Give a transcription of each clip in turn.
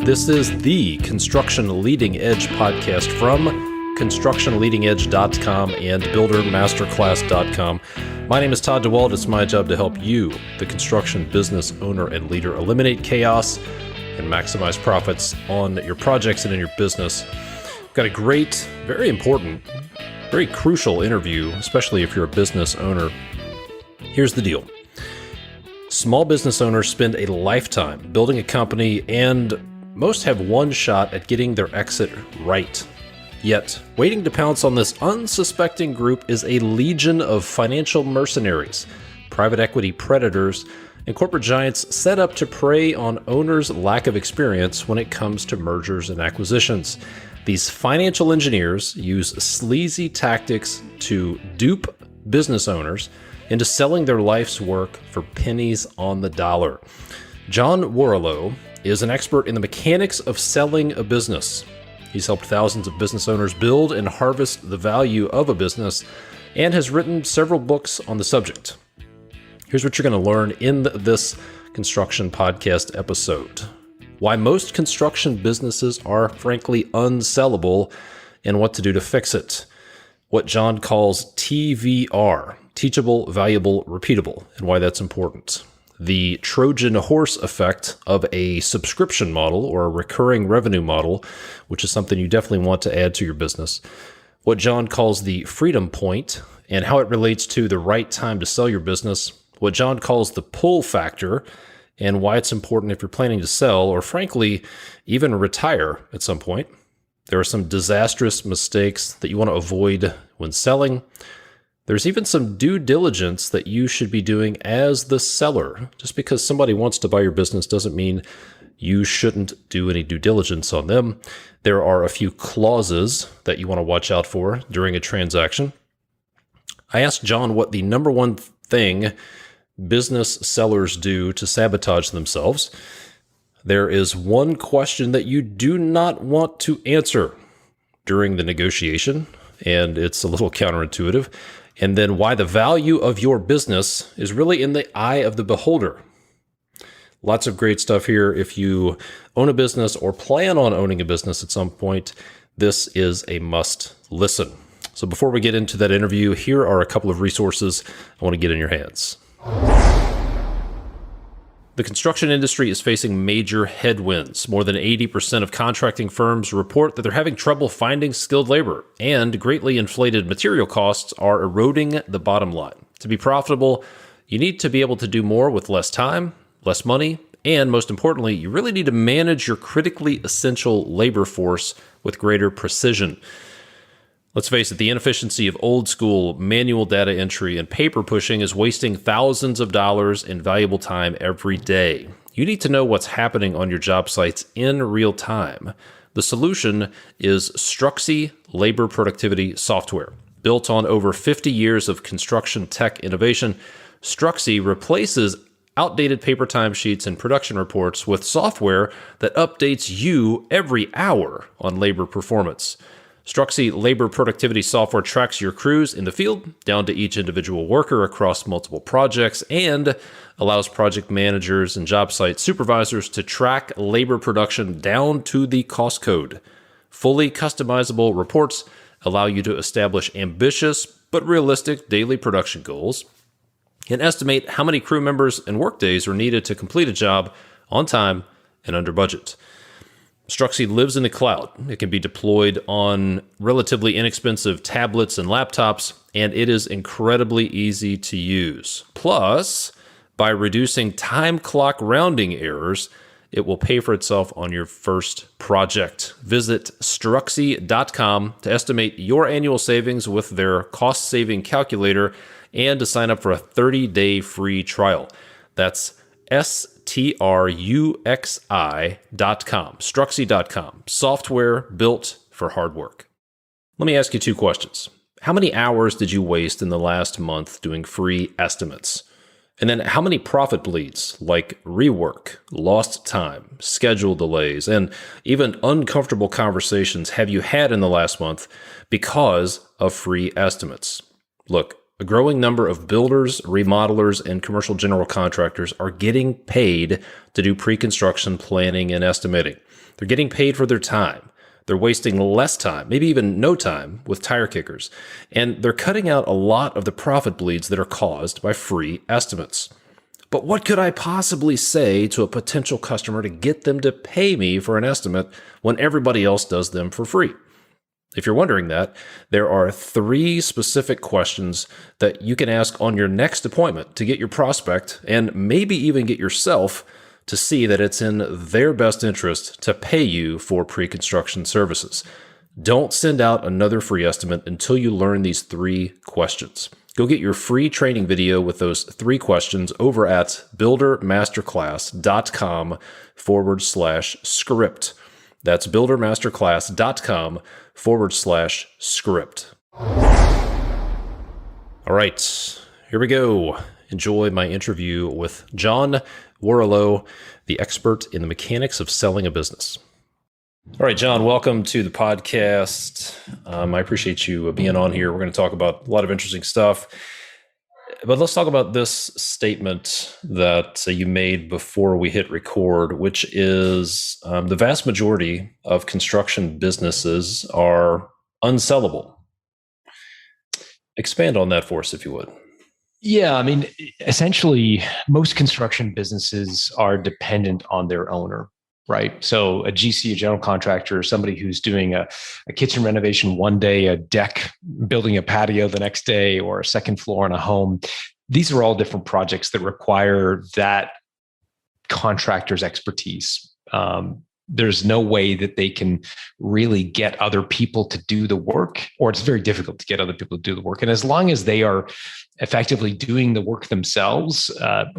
This is the Construction Leading Edge podcast from constructionleadingedge.com and buildermasterclass.com. My name is Todd DeWalt. It's my job to help you, the construction business owner and leader, eliminate chaos and maximize profits on your projects and in your business. We've got a great, very important, very crucial interview, especially if you're a business owner. Here's the deal. Small business owners spend a lifetime building a company, and most have one shot at getting their exit right. Yet, waiting to pounce on this unsuspecting group is a legion of financial mercenaries, private equity predators, and corporate giants set up to prey on owners' lack of experience when it comes to mergers and acquisitions. These financial engineers use sleazy tactics to dupe business owners into selling their life's work for pennies on the dollar. John Warrillow is an expert in the mechanics of selling a business. He's helped thousands of business owners build and harvest the value of a business and has written several books on the subject. Here's what you're going to learn in this construction podcast episode. Why most construction businesses are frankly unsellable and what to do to fix it. What John calls TVR, teachable, valuable, repeatable, and why that's important. The Trojan Horse effect of a subscription model or a recurring revenue model, which is something you definitely want to add to your business. What John calls the freedom point and how it relates to the right time to sell your business. What John calls the pull factor and why it's important if you're planning to sell or frankly, even retire at some point. There are some disastrous mistakes that you want to avoid when selling. There's even some due diligence that you should be doing as the seller. Just because somebody wants to buy your business doesn't mean you shouldn't do any due diligence on them. There are a few clauses that you want to watch out for during a transaction. I asked John what the number one thing business sellers do to sabotage themselves. There is one question that you do not want to answer during the negotiation, and it's a little counterintuitive. And then why the value of your business is really in the eye of the beholder. Lots of great stuff here. If you own a business or plan on owning a business at some point, this is a must listen. So before we get into that interview, here are a couple of resources I want to get in your hands. The construction industry is facing major headwinds. More than 80% of contracting firms report that they're having trouble finding skilled labor, and greatly inflated material costs are eroding the bottom line. To be profitable, you need to be able to do more with less time, less money, and most importantly, you really need to manage your critically essential labor force with greater precision. Let's face it, the inefficiency of old school manual data entry and paper pushing is wasting thousands of dollars in valuable time every day. You need to know what's happening on your job sites in real time. The solution is Struxy labor productivity software. Built on over 50 years of construction tech innovation, Struxy replaces outdated paper timesheets and production reports with software that updates you every hour on labor performance. Struxy labor productivity software tracks your crews in the field down to each individual worker across multiple projects and allows project managers and job site supervisors to track labor production down to the cost code. Fully customizable reports allow you to establish ambitious but realistic daily production goals and estimate how many crew members and workdays are needed to complete a job on time and under budget. Struxy lives in the cloud. It can be deployed on relatively inexpensive tablets and laptops, and it is incredibly easy to use. Plus, by reducing time clock rounding errors, it will pay for itself on your first project. Visit Struxy.com to estimate your annual savings with their cost-saving calculator and to sign up for a 30-day free trial. That's Struxy.com, Struxy.com, software built for hard work. Let me ask you two questions. How many hours did you waste in the last month doing free estimates? And then how many profit bleeds, like rework, lost time, schedule delays, and even uncomfortable conversations have you had in the last month because of free estimates? Look, A growing number of builders, remodelers, and commercial general contractors are getting paid to do pre-construction planning and estimating. They're getting paid for their time. They're wasting less time, maybe even no time, with tire kickers. And they're cutting out a lot of the profit bleeds that are caused by free estimates. But what could I possibly say to a potential customer to get them to pay me for an estimate when everybody else does them for free? If you're wondering that, there are 3 specific questions that you can ask on your next appointment to get your prospect and maybe even get yourself to see that it's in their best interest to pay you for pre-construction services. Don't send out another free estimate until you learn these 3 questions. Go get your free training video with those 3 questions over at buildermasterclass.com/script. That's buildermasterclass.com/script. All right, here we go. Enjoy my interview with John Warrillow, the expert in the mechanics of selling a business. All right, John, welcome to the podcast. I appreciate you being on here. We're going to talk about a lot of interesting stuff. But let's talk about this statement that you made before we hit record, which is the vast majority of construction businesses are unsellable. Expand on that for us, if you would. Yeah, I mean, essentially, most construction businesses are dependent on their owner, right? So a GC, a general contractor, somebody who's doing a kitchen renovation one day, a deck, building a patio the next day, or a second floor in a home. These are all different projects that require that contractor's expertise. There's no way that they can really get other people to do the work, or it's very difficult to get other people to do the work. And as long as they are effectively doing the work themselves,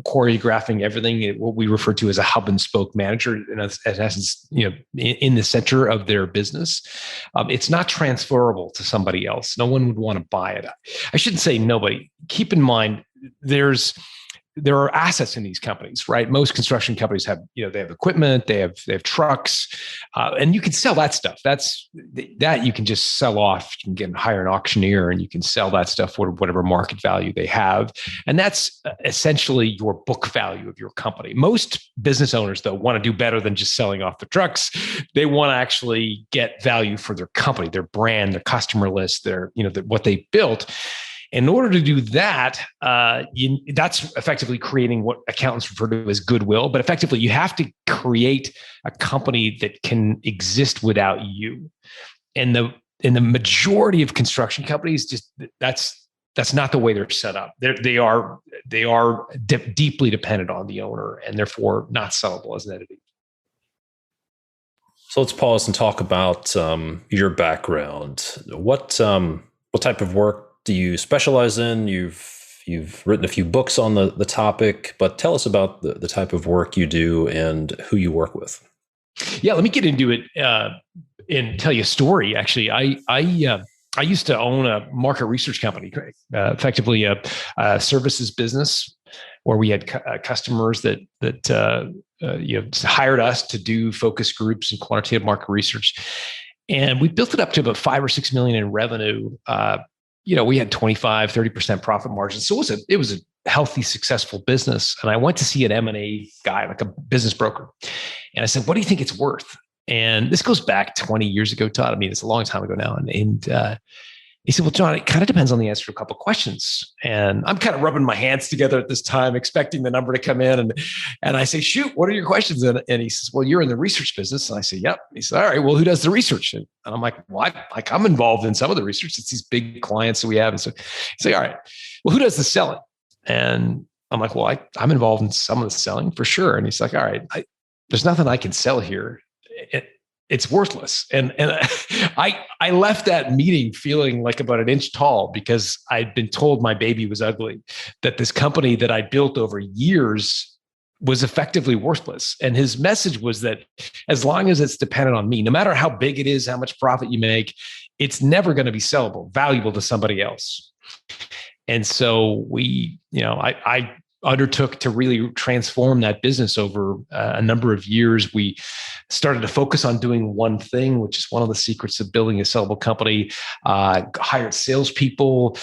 choreographing everything, what we refer to as a hub and spoke manager, in essence, in the center of their business, it's not transferable to somebody else. No one would want to buy it. I shouldn't say nobody. Keep in mind, there are assets in these companies, right? Most construction companies have, they have equipment, they have trucks, and you can sell that stuff. That you can just sell off. You can hire an auctioneer, and you can sell that stuff for whatever market value they have, and that's essentially your book value of your company. Most business owners, though, want to do better than just selling off the trucks. They want to actually get value for their company, their brand, their customer list, what they built. In order to do that, that's effectively creating what accountants refer to as goodwill. But effectively, you have to create a company that can exist without you. And the majority of construction companies, that's not the way they're set up. They are deeply dependent on the owner, and therefore not sellable as an entity. So let's pause and talk about your background. What type of work do you specialize in? You've written a few books on the topic, but tell us about the type of work you do and who you work with. Yeah, let me get into it and tell you a story. Actually, I used to own a market research company, effectively a services business, where we had customers that hired us to do focus groups and quantitative market research, and we built it up to about $5 or $6 million in revenue. We had 25, 30% profit margins. So it was a healthy, successful business. And I went to see an M&A guy, like a business broker. And I said, what do you think it's worth? And this goes back 20 years ago, Todd. I mean, it's a long time ago now. And he said, well, John, it kind of depends on the answer to a couple of questions. And I'm kind of rubbing my hands together at this time, expecting the number to come in. And I say, shoot, what are your questions? And he says, well, you're in the research business. And I say, yep. He said, all right, well, who does the research? And I'm like, well, I'm involved in some of the research. It's these big clients that we have. And so he's like, all right, well, who does the selling? And I'm like, well, I'm involved in some of the selling for sure. And he's like, all right, there's nothing I can sell here. It's worthless. And I left that meeting feeling like about an inch tall, because I'd been told my baby was ugly, that this company that I built over years was effectively worthless. And his message was that as long as it's dependent on me, no matter how big it is, how much profit you make, it's never going to be sellable, valuable to somebody else. And so I undertook to really transform that business over a number of years. We started to focus on doing one thing, which is one of the secrets of building a sellable company. Hired salespeople,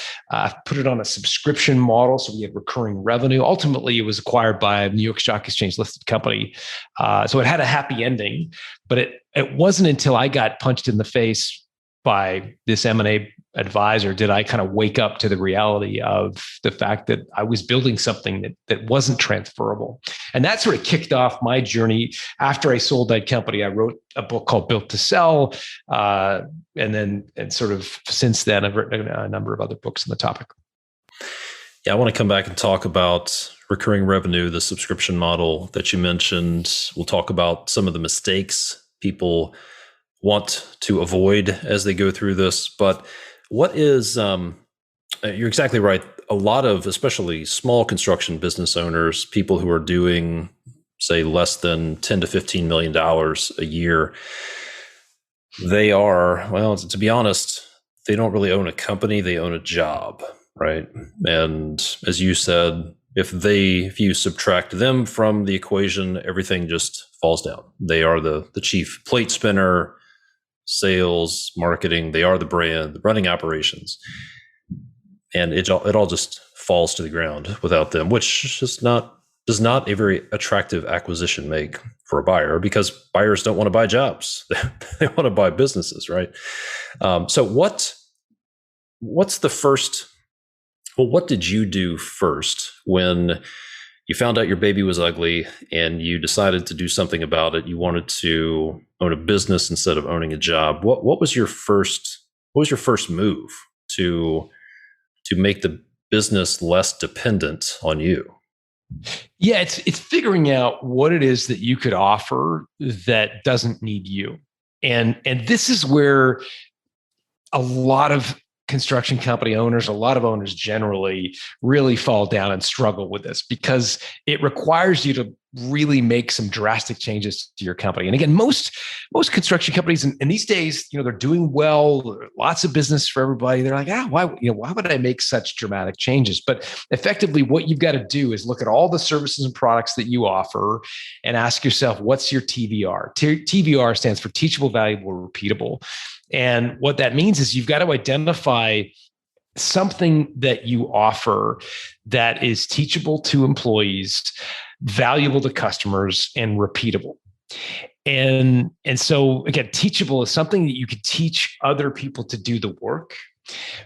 put it on a subscription model, so we had recurring revenue. Ultimately, it was acquired by a New York Stock Exchange listed company, so it had a happy ending. But it wasn't until I got punched in the face by this M&A advisor did I kind of wake up to the reality of the fact that I was building something that wasn't transferable. And that sort of kicked off my journey. After I sold that company, I wrote a book called Built to Sell. And sort of since then, I've written a number of other books on the topic. Yeah, I want to come back and talk about recurring revenue, the subscription model that you mentioned. We'll talk about some of the mistakes people want to avoid as they go through this. But what is, you're exactly right. A lot of, especially small construction business owners, people who are doing, say, less than $10 to $15 million a year, they are, well, to be honest, they don't really own a company, they own a job, right? And as you said, if you subtract them from the equation, everything just falls down. They are the chief plate spinner, sales, marketing, they are the brand, the running operations. And it all just falls to the ground without them, which does not a very attractive acquisition make for a buyer, because buyers don't want to buy jobs. They want to buy businesses, right? So what's the first, well, what did you do first when you found out your baby was ugly and you decided to do something about it? You wanted to own a business instead of owning a job. What was your first move to make the business less dependent on you? Yeah, it's figuring out what it is that you could offer that doesn't need you. And this is where a lot of construction company owners, a lot of owners generally really fall down and struggle with this, because it requires you to really make some drastic changes to your company. And again, most construction companies in these days, they're doing well, lots of business for everybody. They're like, why would I make such dramatic changes? But effectively, what you've got to do is look at all the services and products that you offer and ask yourself, what's your TVR? TVR stands for teachable, valuable, repeatable. And what that means is you've got to identify something that you offer that is teachable to employees, valuable to customers, and repeatable. And so again, teachable is something that you could teach other people to do the work.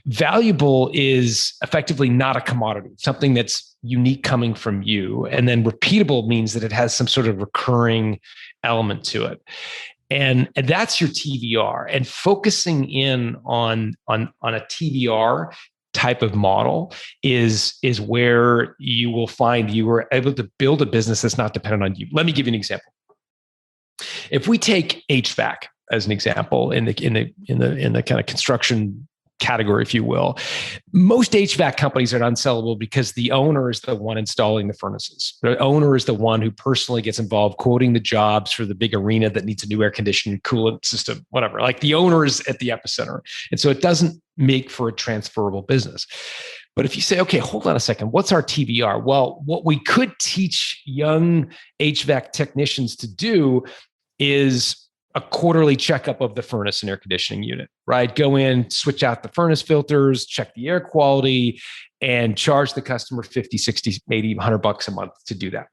Valuable is effectively not a commodity, something that's unique coming from you. And then repeatable means that it has some sort of recurring element to it. And that's your TVR. And focusing in on a TVR type of model is where you will find you are able to build a business that's not dependent on you. Let me give you an example. If we take HVAC as an example in the kind of construction category, if you will, most HVAC companies are unsellable because the owner is the one installing the furnaces. The owner is the one who personally gets involved quoting the jobs for the big arena that needs a new air conditioning coolant system, whatever. Like the owner is at the epicenter. And so it doesn't make for a transferable business. But if you say, okay, hold on a second, what's our TVR? Well, what we could teach young HVAC technicians to do is a quarterly checkup of the furnace and air conditioning unit, right? Go in, switch out the furnace filters, check the air quality, and charge the customer 50, 60, maybe $100 a month to do that.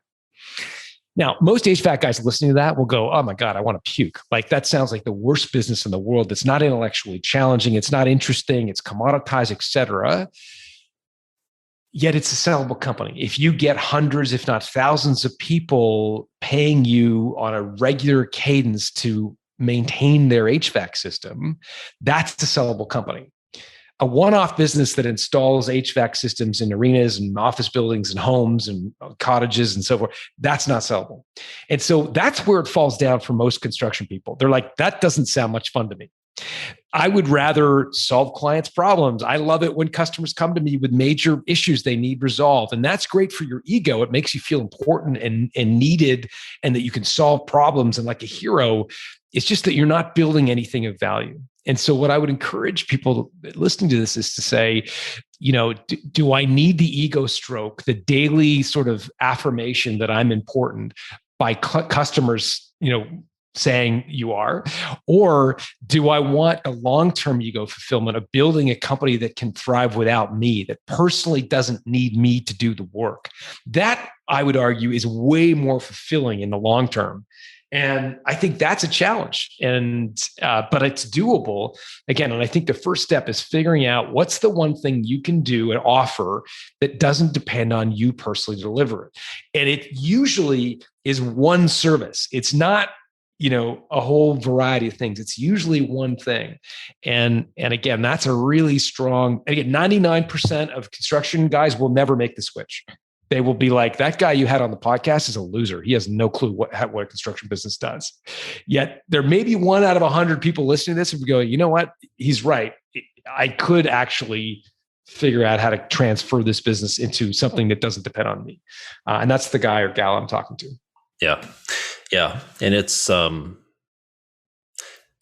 Now, most HVAC guys listening to that will go, oh my God, I want to puke. Like that sounds like the worst business in the world. It's not intellectually challenging. It's not interesting. It's commoditized, et cetera. Yet it's a sellable company. If you get hundreds, if not thousands of people paying you on a regular cadence to maintain their HVAC system, that's a sellable company. A one-off business that installs HVAC systems in arenas and office buildings and homes and cottages and so forth, that's not sellable. And so that's where it falls down for most construction people. They're like, that doesn't sound much fun to me. I would rather solve clients' problems. I love it when customers come to me with major issues they need resolved. And that's great for your ego. It makes you feel important and needed, and that you can solve problems and like a hero. It's just that you're not building anything of value. And so what I would encourage people listening to this is to say, do I need the ego stroke, the daily sort of affirmation that I'm important by customers, saying you are? Or do I want a long-term ego fulfillment of building a company that can thrive without me, that personally doesn't need me to do the work? That, I would argue, is way more fulfilling in the long term. And I think that's a challenge, but it's doable again. And I think the first step is figuring out what's the one thing you can do and offer that doesn't depend on you personally to deliver it. And it usually is one service. It's not, a whole variety of things. It's usually one thing. And again, that's a really strong, and again, 99% of construction guys will never make the switch. They will be like, that guy you had on the podcast is a loser. He has no clue what a construction business does. Yet there may be 1 out of 100 people listening to this and go, you know what? He's right. I could actually figure out how to transfer this business into something that doesn't depend on me. And that's the guy or gal I'm talking to. Yeah. Yeah. And it's,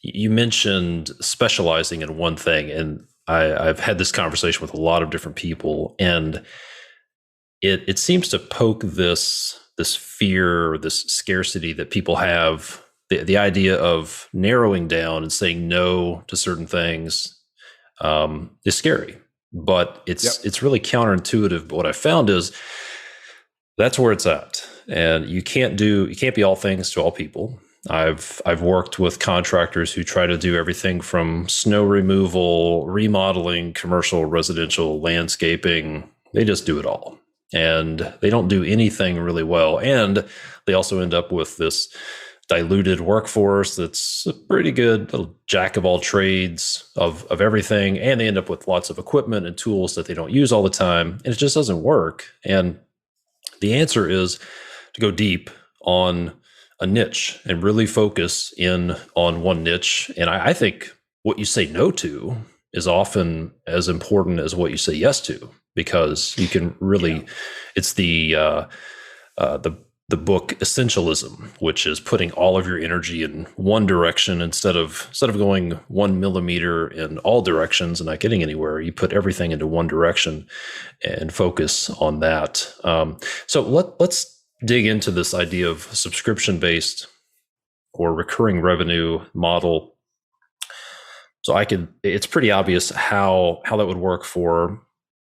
you mentioned specializing in one thing, and I've had this conversation with a lot of different people, and it seems to poke this fear, this scarcity that people have, the idea of narrowing down and saying no to certain things is scary, but it's really counterintuitive. But what I found is that's where it's at, and you can't be all things to all people. I've worked with contractors who try to do everything from snow removal, remodeling, commercial, residential, landscaping. They just do it all. And they don't do anything really well. And they also end up with this diluted workforce that's a pretty good little jack of all trades of everything. And they end up with lots of equipment and tools that they don't use all the time. And it just doesn't work. And the answer is to go deep on a niche and really focus in on one niche. And I think what you say no to is often as important as what you say yes to, because you can really, it's the book Essentialism, which is putting all of your energy in one direction instead of going 1 millimeter in all directions and not getting anywhere. You put everything into one direction and focus on that. So let's dig into this idea of subscription-based or recurring revenue model. So it's pretty obvious how that would work for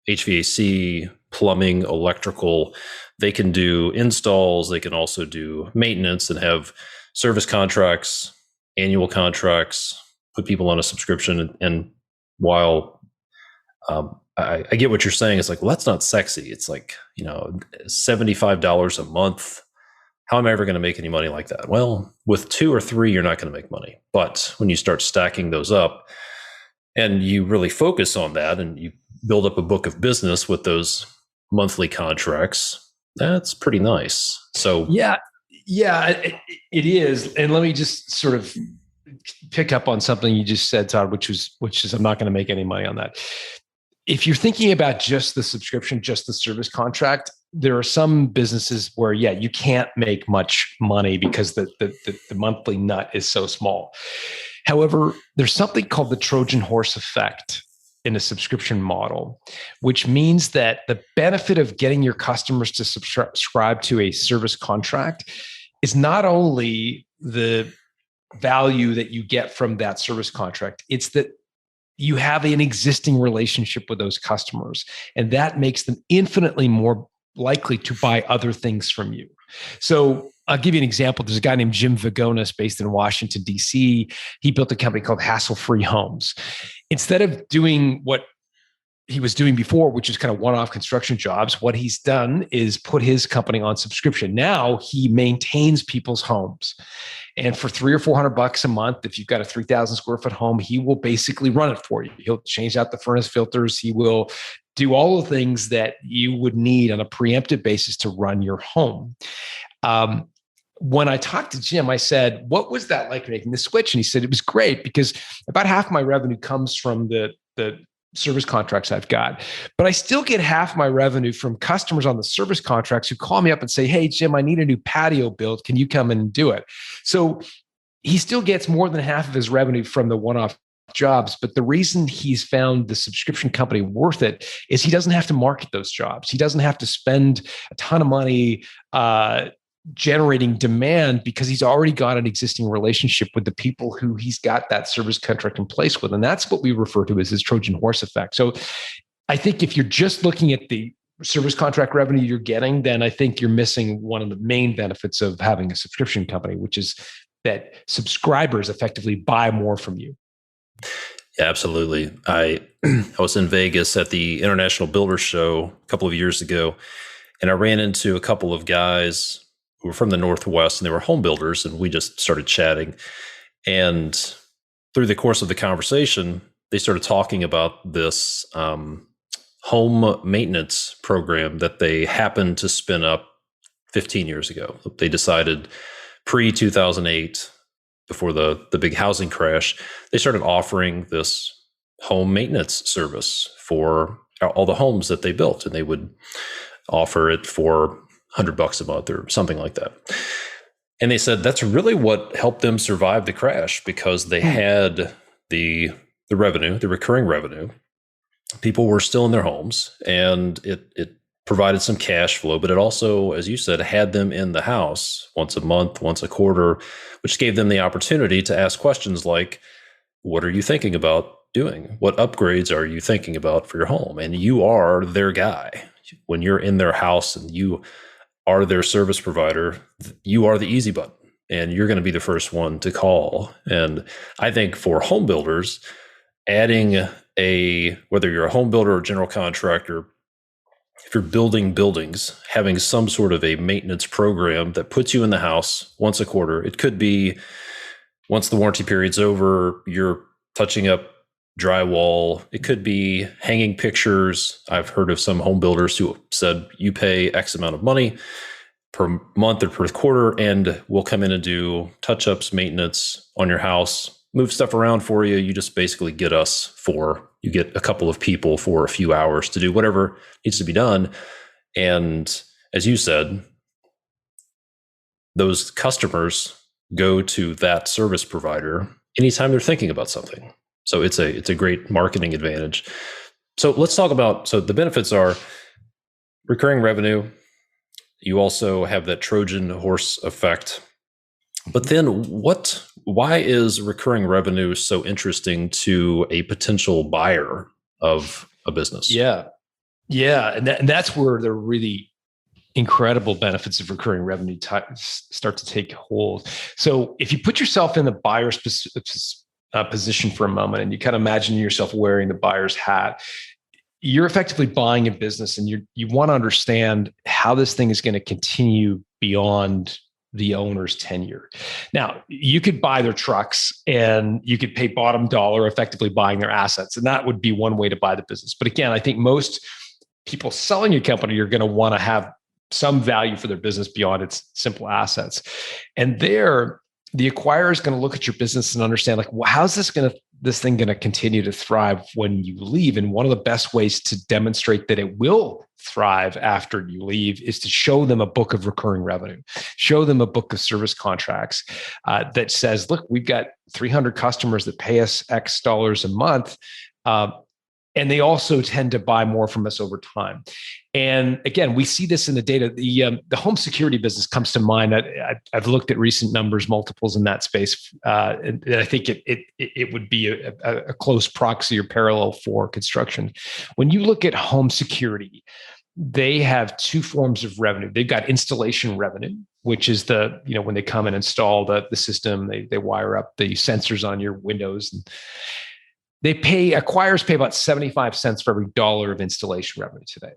HVAC, plumbing, electrical. They can do installs. They can also do maintenance and have service contracts, annual contracts, put people on a subscription. And while I get what you're saying, it's like, well, that's not sexy. It's like, $75 a month. How am I ever going to make any money like that? Well, with 2 or 3, you're not going to make money. But when you start stacking those up and you really focus on that and you build up a book of business with those monthly contracts, that's pretty nice. So yeah, it is. And let me just sort of pick up on something you just said, Todd, which is I'm not going to make any money on that. If you're thinking about just the subscription, just the service contract, there are some businesses where, you can't make much money because the monthly nut is so small. However, there's something called the Trojan Horse effect in a subscription model, which means that the benefit of getting your customers to subscribe to a service contract is not only the value that you get from that service contract, it's that you have an existing relationship with those customers, and that makes them infinitely more likely to buy other things from you. So I'll give you an example. There's a guy named Jim Vagonis based in Washington, D.C. He built a company called Hassle-Free Homes. Instead of doing what he was doing before, which is kind of one-off construction jobs, what he's done is put his company on subscription. Now he maintains people's homes. And for $300 or $400 a month, if you've got a 3,000 square foot home, he will basically run it for you. He'll change out the furnace filters. He will do all the things that you would need on a preemptive basis to run your home. When I talked to Jim, I said, what was that like making the switch? And he said, it was great because about half my revenue comes from the service contracts I've got, but I still get half my revenue from customers on the service contracts who call me up and say, hey, Jim, I need a new patio built. Can you come and do it? So he still gets more than half of his revenue from the one-off jobs. But the reason he's found the subscription company worth it is he doesn't have to market those jobs. He doesn't have to spend a ton of money, generating demand because he's already got an existing relationship with the people who he's got that service contract in place with. And that's what we refer to as his Trojan horse effect. So I think if you're just looking at the service contract revenue you're getting, then I think you're missing one of the main benefits of having a subscription company, which is that subscribers effectively buy more from you. Yeah, absolutely. I was in Vegas at the International Builder Show a couple of years ago, and I ran into a couple of guys who were from the Northwest, and they were home builders, and we just started chatting. And through the course of the conversation, they started talking about this home maintenance program that they happened to spin up 15 years ago. They decided pre-2008, before the big housing crash, they started offering this home maintenance service for all the homes that they built, and they would offer it for $100 a month or something like that. And they said that's really what helped them survive the crash, because they had the revenue, the recurring revenue. People were still in their homes, and it provided some cash flow, but it also, as you said, had them in the house once a month, once a quarter, which gave them the opportunity to ask questions like, what are you thinking about doing? What upgrades are you thinking about for your home? And you are their guy. When you're in their house and you are their service provider, you are the easy button, and you're going to be the first one to call. And I think for home builders, adding whether you're a home builder or general contractor, if you're building buildings, having some sort of a maintenance program that puts you in the house once a quarter. It could be once the warranty period's over, you're touching up drywall. It could be hanging pictures. I've heard of some home builders who said you pay X amount of money per month or per quarter, and we'll come in and do touch-ups, maintenance on your house, move stuff around for you. You just basically get you get a couple of people for a few hours to do whatever needs to be done. And as you said, those customers go to that service provider anytime they're thinking about something. So it's a great marketing advantage. So let's talk about, so the benefits are recurring revenue. You also have that Trojan horse effect. But then why is recurring revenue so interesting to a potential buyer of a business? Yeah. And that's where the really incredible benefits of recurring revenue start to take hold. So if you put yourself in the buyer's position for a moment, and you kind of imagine yourself wearing the buyer's hat, you're effectively buying a business, and you want to understand how this thing is going to continue beyond the owner's tenure. Now, you could buy their trucks and you could pay bottom dollar, effectively buying their assets. And that would be one way to buy the business. But again, I think most people selling a company are going to want to have some value for their business beyond its simple assets. And there, the acquirer is going to look at your business and understand, like, well, how's this thing going to continue to thrive when you leave? And one of the best ways to demonstrate that it will thrive after you leave is to show them a book of recurring revenue, show them a book of service contracts that says, look, we've got 300 customers that pay us X dollars a month. And they also tend to buy more from us over time. And again, we see this in the data. The home security business comes to mind. I've looked at recent numbers, multiples in that space, and I think it would be a close proxy or parallel for construction. When you look at home security, they have two forms of revenue. They've got installation revenue, which is when they come and install the system, they wire up the sensors on your windows, and acquirers pay about 75 cents for every dollar of installation revenue today.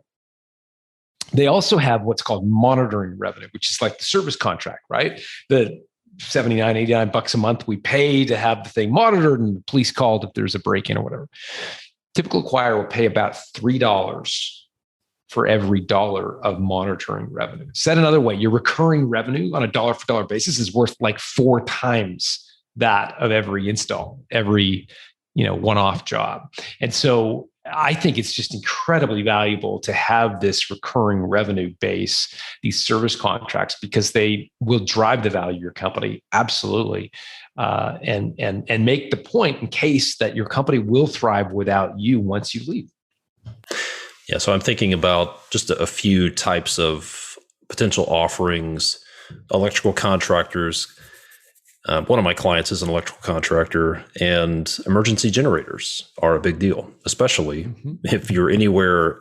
They also have what's called monitoring revenue, which is like the service contract, right? The $79, $89 a month we pay to have the thing monitored and the police called if there's a break-in or whatever. Typical acquirer will pay about $3 for every dollar of monitoring revenue. Said another way, your recurring revenue on a dollar for dollar basis is worth like 4 times that of every install, every one-off job. And so I think it's just incredibly valuable to have this recurring revenue base, these service contracts, because they will drive the value of your company. Absolutely. And make the point in case that your company will thrive without you once you leave. Yeah. So I'm thinking about just a few types of potential offerings electrical contractors. One of my clients is an electrical contractor, and emergency generators are a big deal, especially if you're anywhere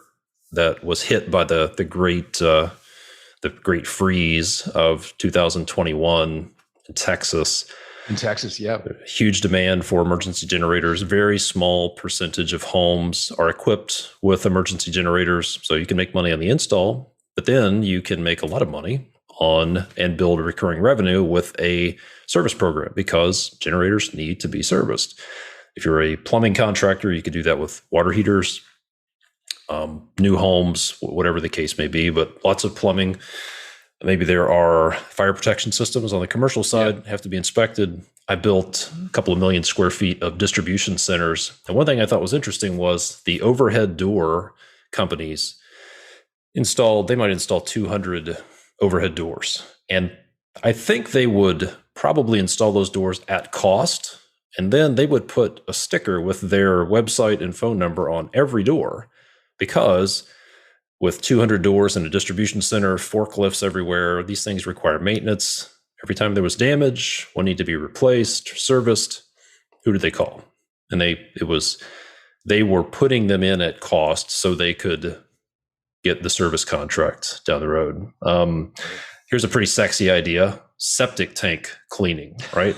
that was hit by the great freeze of 2021 in Texas. In Texas, yeah. Huge demand for emergency generators. Very small percentage of homes are equipped with emergency generators, so you can make money on the install, but then you can make a lot of money on and build a recurring revenue with a service program, because generators need to be serviced. If you're a plumbing contractor, you could do that with water heaters, new homes, whatever the case may be, but lots of plumbing. Maybe there are fire protection systems on the commercial side, have to be inspected. I built a couple of million square feet of distribution centers. And one thing I thought was interesting was the overhead door companies they might install 200 overhead doors. And I think they would probably install those doors at cost. And then they would put a sticker with their website and phone number on every door, because with 200 doors in a distribution center, forklifts everywhere, these things require maintenance. Every time there was damage, one need to be replaced, serviced. Who did they call? And they were putting them in at cost so they could get the service contract down the road. Here's a pretty sexy idea: septic tank cleaning. Right?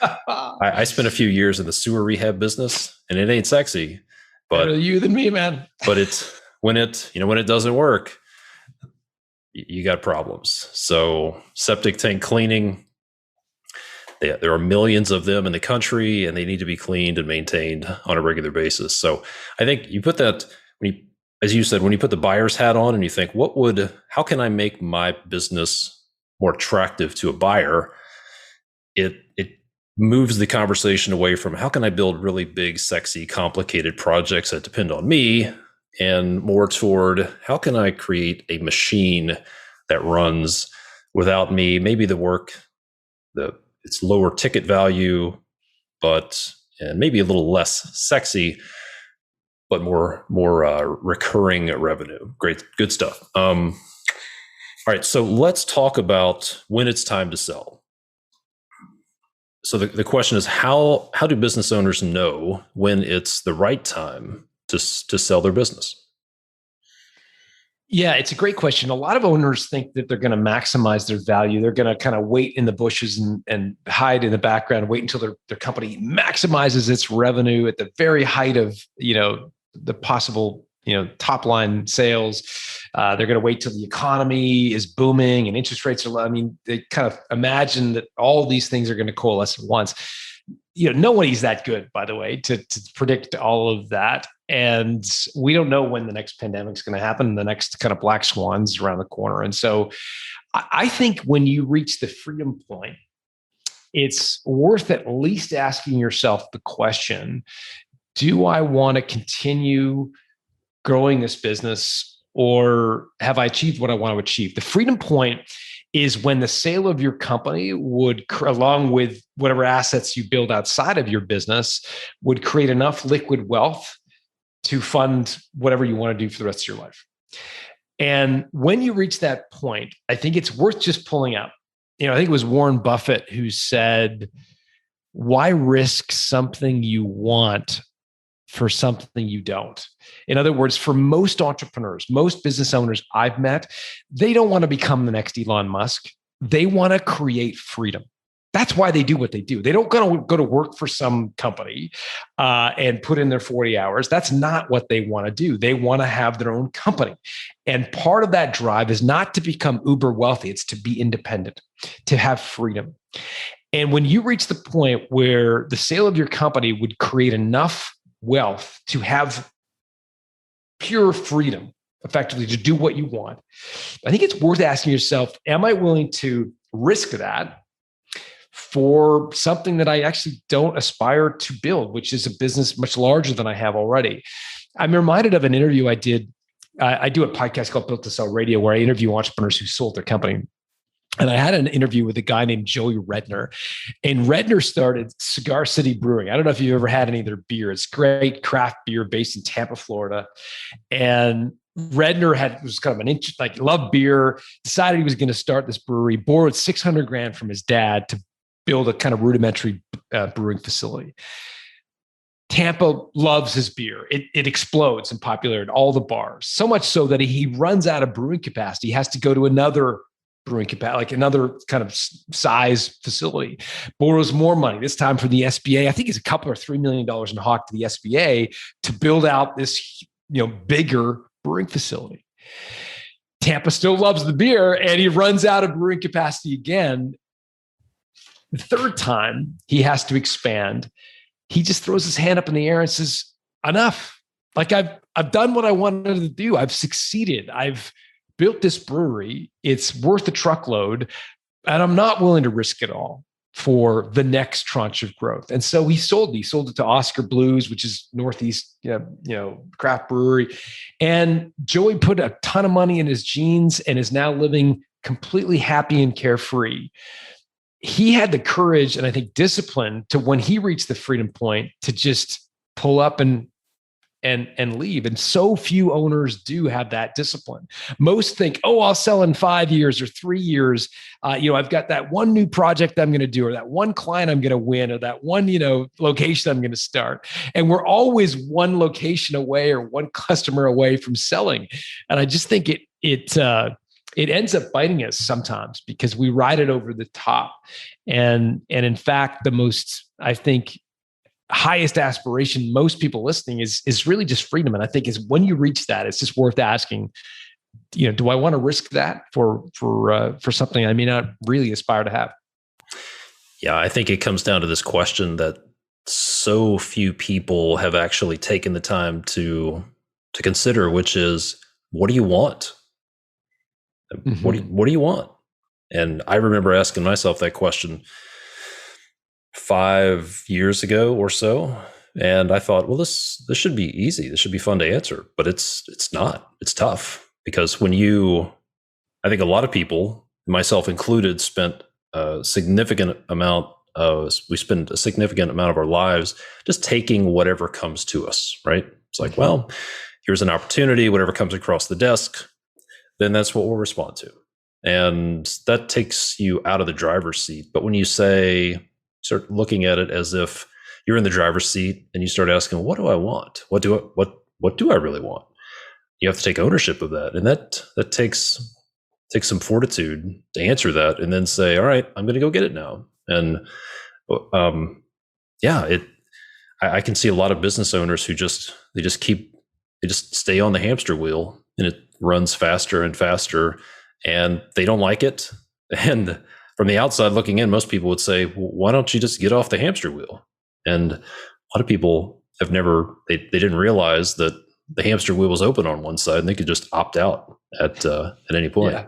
I spent a few years in the sewer rehab business, and it ain't sexy. But better you than me, man. But when it doesn't work, you got problems. So septic tank cleaning, there are millions of them in the country, and they need to be cleaned and maintained on a regular basis. So I think you put that, as you said, when you put the buyer's hat on and you think, how can I make my business more attractive to a buyer? It moves the conversation away from how can I build really big, sexy, complicated projects that depend on me, and more toward how can I create a machine that runs without me? Maybe the work, it's lower ticket value, and maybe a little less sexy, but more recurring revenue. Great, good stuff. All right, so let's talk about when it's time to sell. So the question is, how do business owners know when it's the right time to sell their business? Yeah, it's a great question. A lot of owners think that they're going to maximize their value. They're going to kind of wait in the bushes and hide in the background, wait until their company maximizes its revenue at the very height of, the possible, top line sales. They're going to wait till the economy is booming and interest rates are low. I mean, they kind of imagine that all these things are going to coalesce at once. Nobody's that good, by the way, to predict all of that. And we don't know when the next pandemic is going to happen, the next kind of black swans around the corner. And so I think when you reach the freedom point, it's worth at least asking yourself the question, do I want to continue growing this business, or have I achieved what I want to achieve? The freedom point is when the sale of your company would, along with whatever assets you build outside of your business, would create enough liquid wealth to fund whatever you want to do for the rest of your life. And when you reach that point, I think it's worth just pulling out. I think it was Warren Buffett who said, why risk something you want for something you don't? In other words, for most entrepreneurs, most business owners I've met, they don't want to become the next Elon Musk. They want to create freedom. That's why they do what they do. They don't go to work for some company and put in their 40 hours. That's not what they want to do. They want to have their own company. And part of that drive is not to become uber wealthy. It's to be independent, to have freedom. And when you reach the point where the sale of your company would create enough wealth to have pure freedom, effectively to do what you want, I think it's worth asking yourself, am I willing to risk that for something that I actually don't aspire to build, which is a business much larger than I have already? I'm reminded of an interview I did. I do a podcast called Built to Sell Radio, where I interview entrepreneurs who sold their company. And I had an interview with a guy named Joey Redner. And Redner started Cigar City Brewing. I don't know if you've ever had any of their beer. It's great craft beer based in Tampa, Florida. And Redner was kind of an interest, like loved beer, decided he was going to start this brewery, borrowed $600,000 from his dad to build a kind of rudimentary brewing facility. Tampa loves his beer. It explodes in popularity at all the bars, so much so that he runs out of brewing capacity. He has to go to another brewing capacity, like another kind of size facility, borrows more money, this time from the SBA. I think it's a couple or $3 million in hock to the SBA to build out this, bigger brewing facility. Tampa still loves the beer, and he runs out of brewing capacity again. The third time he has to expand, he just throws his hand up in the air and says, enough. Like I've done what I wanted to do. I've succeeded. I've built this brewery. It's worth a truckload, and I'm not willing to risk it all for the next tranche of growth. And so he sold it to Oscar Blues, which is Northeast, craft brewery. And Joey put a ton of money in his jeans and is now living completely happy and carefree. He had the courage and I think discipline to, when he reached the freedom point, to just pull up and leave. And so few owners do have that discipline. Most think, oh, I'll sell in 5 years or 3 years. I've got that one new project I'm going to do, or that one client I'm going to win, or that one, location I'm going to start. And we're always one location away or one customer away from selling. And I just think it ends up biting us sometimes because we ride it over the top. And in fact, the most, I think, highest aspiration, most people listening is really just freedom. And I think is when you reach that, it's just worth asking, do I want to risk that for something I may not really aspire to have? Yeah, I think it comes down to this question that so few people have actually taken the time to consider, which is, what do you want? Mm-hmm. What do you want? And I remember asking myself that question 5 years ago or so. And I thought, well, this should be easy. This should be fun to answer, but it's not. It's tough because I think a lot of people, myself included, spend a significant amount of our lives just taking whatever comes to us, right? It's like, well, here's an opportunity, whatever comes across the desk, then that's what we'll respond to. And that takes you out of the driver's seat. But when you start looking at it as if you're in the driver's seat and you start asking, what do I want? What do I really want? You have to take ownership of that. And that takes some fortitude to answer that and then say, all right, I'm going to go get it now. And I can see a lot of business owners who just stay on the hamster wheel and it runs faster and faster and they don't like it. And from the outside looking in, most people would say, well, why don't you just get off the hamster wheel? And a lot of people they didn't realize that the hamster wheel was open on one side and they could just opt out at any point. Yeah.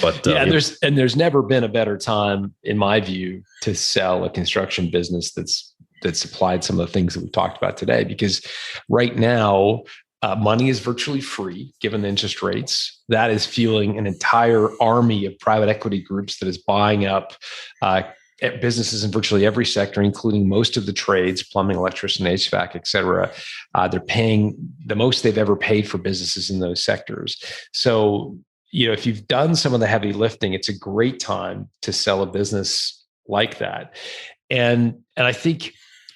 But there's never been a better time, in my view, to sell a construction business that's applied some of the things that we've talked about today. Because right now, money is virtually free given the interest rates. That is fueling an entire army of private equity groups that is buying up businesses in virtually every sector, including most of the trades, plumbing, electrician, HVAC, et cetera. They're paying the most they've ever paid for businesses in those sectors. So, if you've done some of the heavy lifting, it's a great time to sell a business like that. And I think,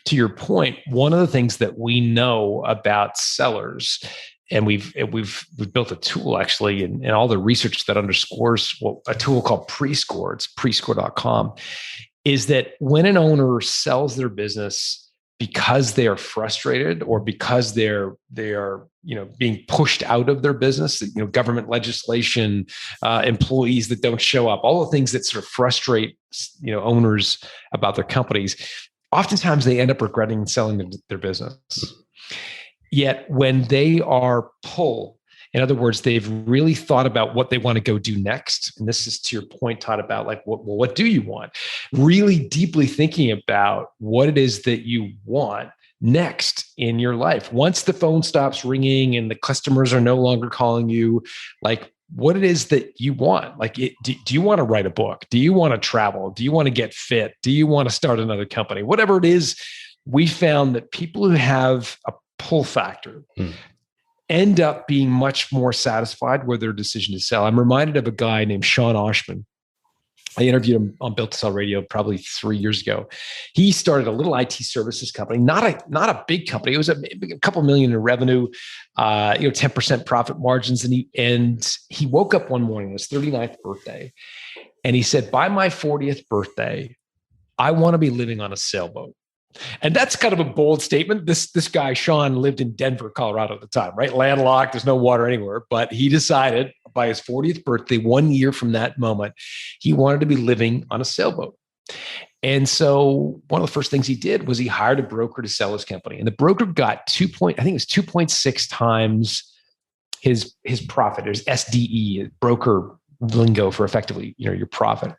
to your point, one of the things that we know about sellers, and we've built a tool actually, and all the research that underscores a tool called Prescore, it's prescore.com, is that when an owner sells their business because they are frustrated or because they are being pushed out of their business, government legislation, employees that don't show up, all the things that sort of frustrate owners about their companies, oftentimes they end up regretting selling their business. Yet when they are pulled, in other words, they've really thought about what they want to go do next. And this is to your point, Todd, about like, what do you want? Really deeply thinking about what it is that you want next in your life. Once the phone stops ringing and the customers are no longer calling you, like what it is that you want. Like, do you want to write a book? Do you want to travel? Do you want to get fit? Do you want to start another company? Whatever it is, we found that people who have a pull factor end up being much more satisfied with their decision to sell. I'm reminded of a guy named Sean Oshman. I interviewed him on Built to Sell Radio probably 3 years ago. He started a little IT services company, not a big company. It was a couple million in revenue, 10% profit margins. And he woke up one morning, his 39th birthday, and he said, by my 40th birthday, I want to be living on a sailboat. And that's kind of a bold statement. This guy, Sean, lived in Denver, Colorado at the time, right? Landlocked, there's no water anywhere. But he decided by his 40th birthday, 1 year from that moment, he wanted to be living on a sailboat. And so one of the first things he did was he hired a broker to sell his company. And the broker got 2.6 times his profit. There's SDE, broker lingo for effectively, your profit.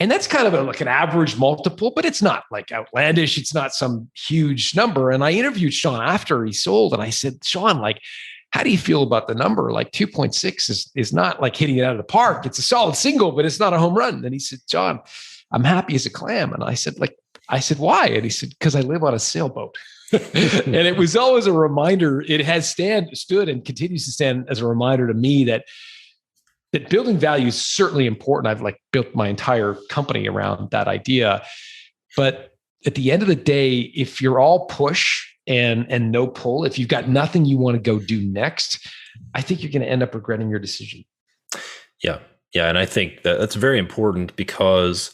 And that's kind of like an average multiple, but it's not like outlandish. It's not some huge number. And I interviewed Sean after he sold, and I said, Sean, like, how do you feel about the number? Like 2.6 is not like hitting it out of the park. It's a solid single, but it's not a home run. And he said, John, I'm happy as a clam. And I said, why? And he said, because I live on a sailboat. And it was always a reminder. It has stood and continues to stand as a reminder to me that building value is certainly important. I've built my entire company around that idea. But at the end of the day, if you're all push and no pull, if you've got nothing you want to go do next, I think you're going to end up regretting your decision. Yeah. Yeah. And I think that's very important because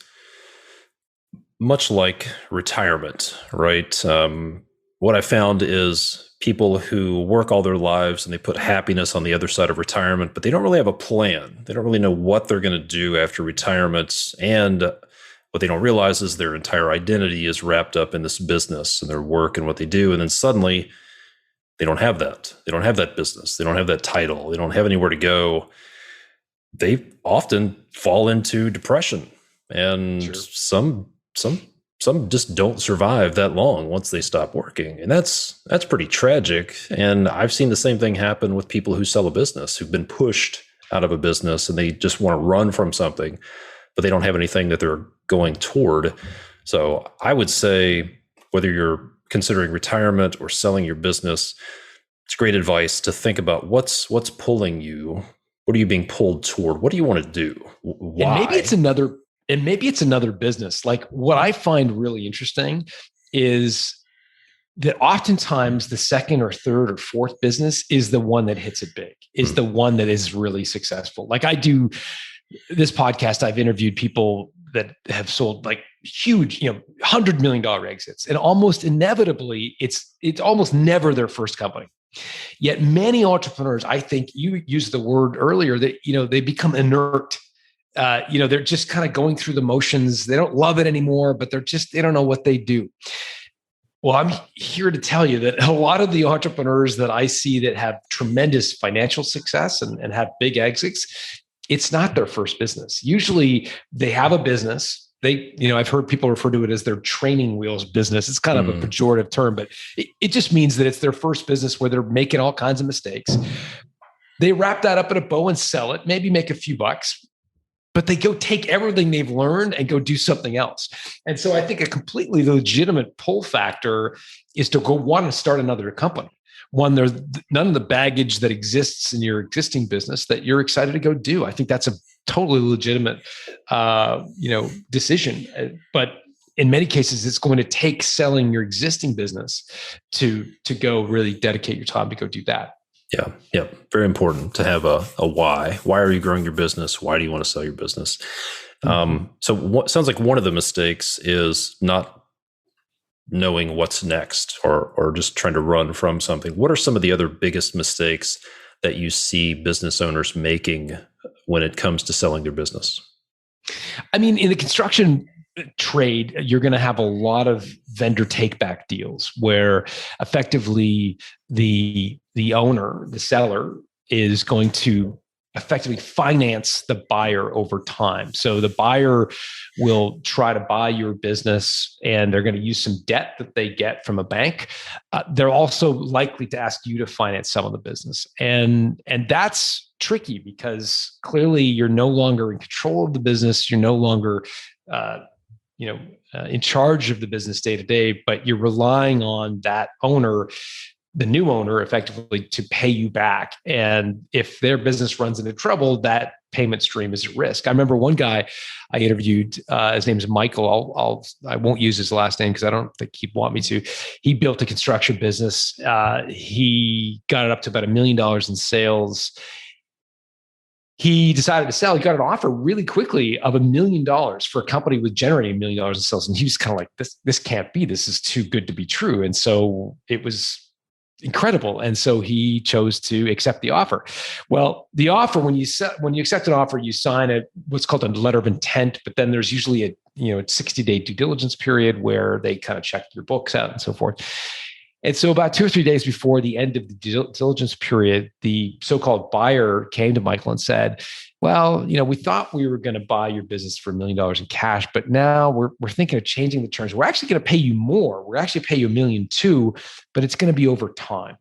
much like retirement, right? What I found is people who work all their lives and they put happiness on the other side of retirement, but they don't really have a plan. They don't really know what they're going to do after retirement. And what they don't realize is their entire identity is wrapped up in this business and their work and what they do. And then suddenly they don't have that. They don't have that business. They don't have that title. They don't have anywhere to go. They often fall into depression. And sure. Some just don't survive that long once they stop working. And that's pretty tragic. And I've seen the same thing happen with people who sell a business, who've been pushed out of a business and they just want to run from something, but they don't have anything that they're going toward. So I would say whether you're considering retirement or selling your business, it's great advice to think about what's pulling you. What are you being pulled toward? What do you want to do? Why? And maybe it's another business. Like what I find really interesting is that oftentimes the second or third or fourth business is the one that hits it big, is the one that is really successful. Like I do this podcast, I've interviewed people that have sold like huge, $100 million exits. And almost inevitably, it's almost never their first company. Yet many entrepreneurs, I think you used the word earlier that, they become inert. They're just kind of going through the motions. They don't love it anymore, but they don't know what they do. Well, I'm here to tell you that a lot of the entrepreneurs that I see that have tremendous financial success and have big exits, it's not their first business. Usually they have a business. I've heard people refer to it as their training wheels business. It's kind of a pejorative term, but it just means that it's their first business where they're making all kinds of mistakes. They wrap that up in a bow and sell it, maybe make a few bucks, but they go take everything they've learned and go do something else. And so I think a completely legitimate pull factor is to go want to start another company. One, there's none of the baggage that exists in your existing business that you're excited to go do. I think that's a totally legitimate, decision. But in many cases, it's going to take selling your existing business to go really dedicate your time to go do that. Yeah. Very important to have a why. Why are you growing your business? Why do you want to sell your business? So what sounds like one of the mistakes is not knowing what's next or just trying to run from something. What are some of the other biggest mistakes that you see business owners making when it comes to selling their business? I mean, in the construction trade, you're going to have a lot of vendor take-back deals where effectively the owner, the seller, is going to effectively finance the buyer over time. So the buyer will try to buy your business and they're going to use some debt that they get from a bank. They're also likely to ask you to finance some of the business. And that's tricky because clearly you're no longer in control of the business. You're no longer in charge of the business day to day, but you're relying on that owner the new owner effectively to pay you back. And if their business runs into trouble, that payment stream is at risk. I remember one guy I interviewed, his name is Michael. I won't use his last name because I don't think he'd want me to. He built a construction business. He got it up to about $1 million in sales. He decided to sell. He got an offer really quickly of $1 million for a company with generating $1 million in sales. And he was kind of like, this can't be, this is too good to be true. And so it was incredible. And so he chose to accept the offer. Well, the offer, when you accept an offer, you sign what's called a letter of intent, but then there's usually a 60-day due diligence period where they kind of check your books out and so forth. And so about 2 or 3 days before the end of the due diligence period, the so-called buyer came to Michael and said, well, we thought we were going to buy your business for $1 million in cash, but now we're thinking of changing the terms. We're actually going to pay you more. We're actually pay you $1.2 million, but it's going to be over time.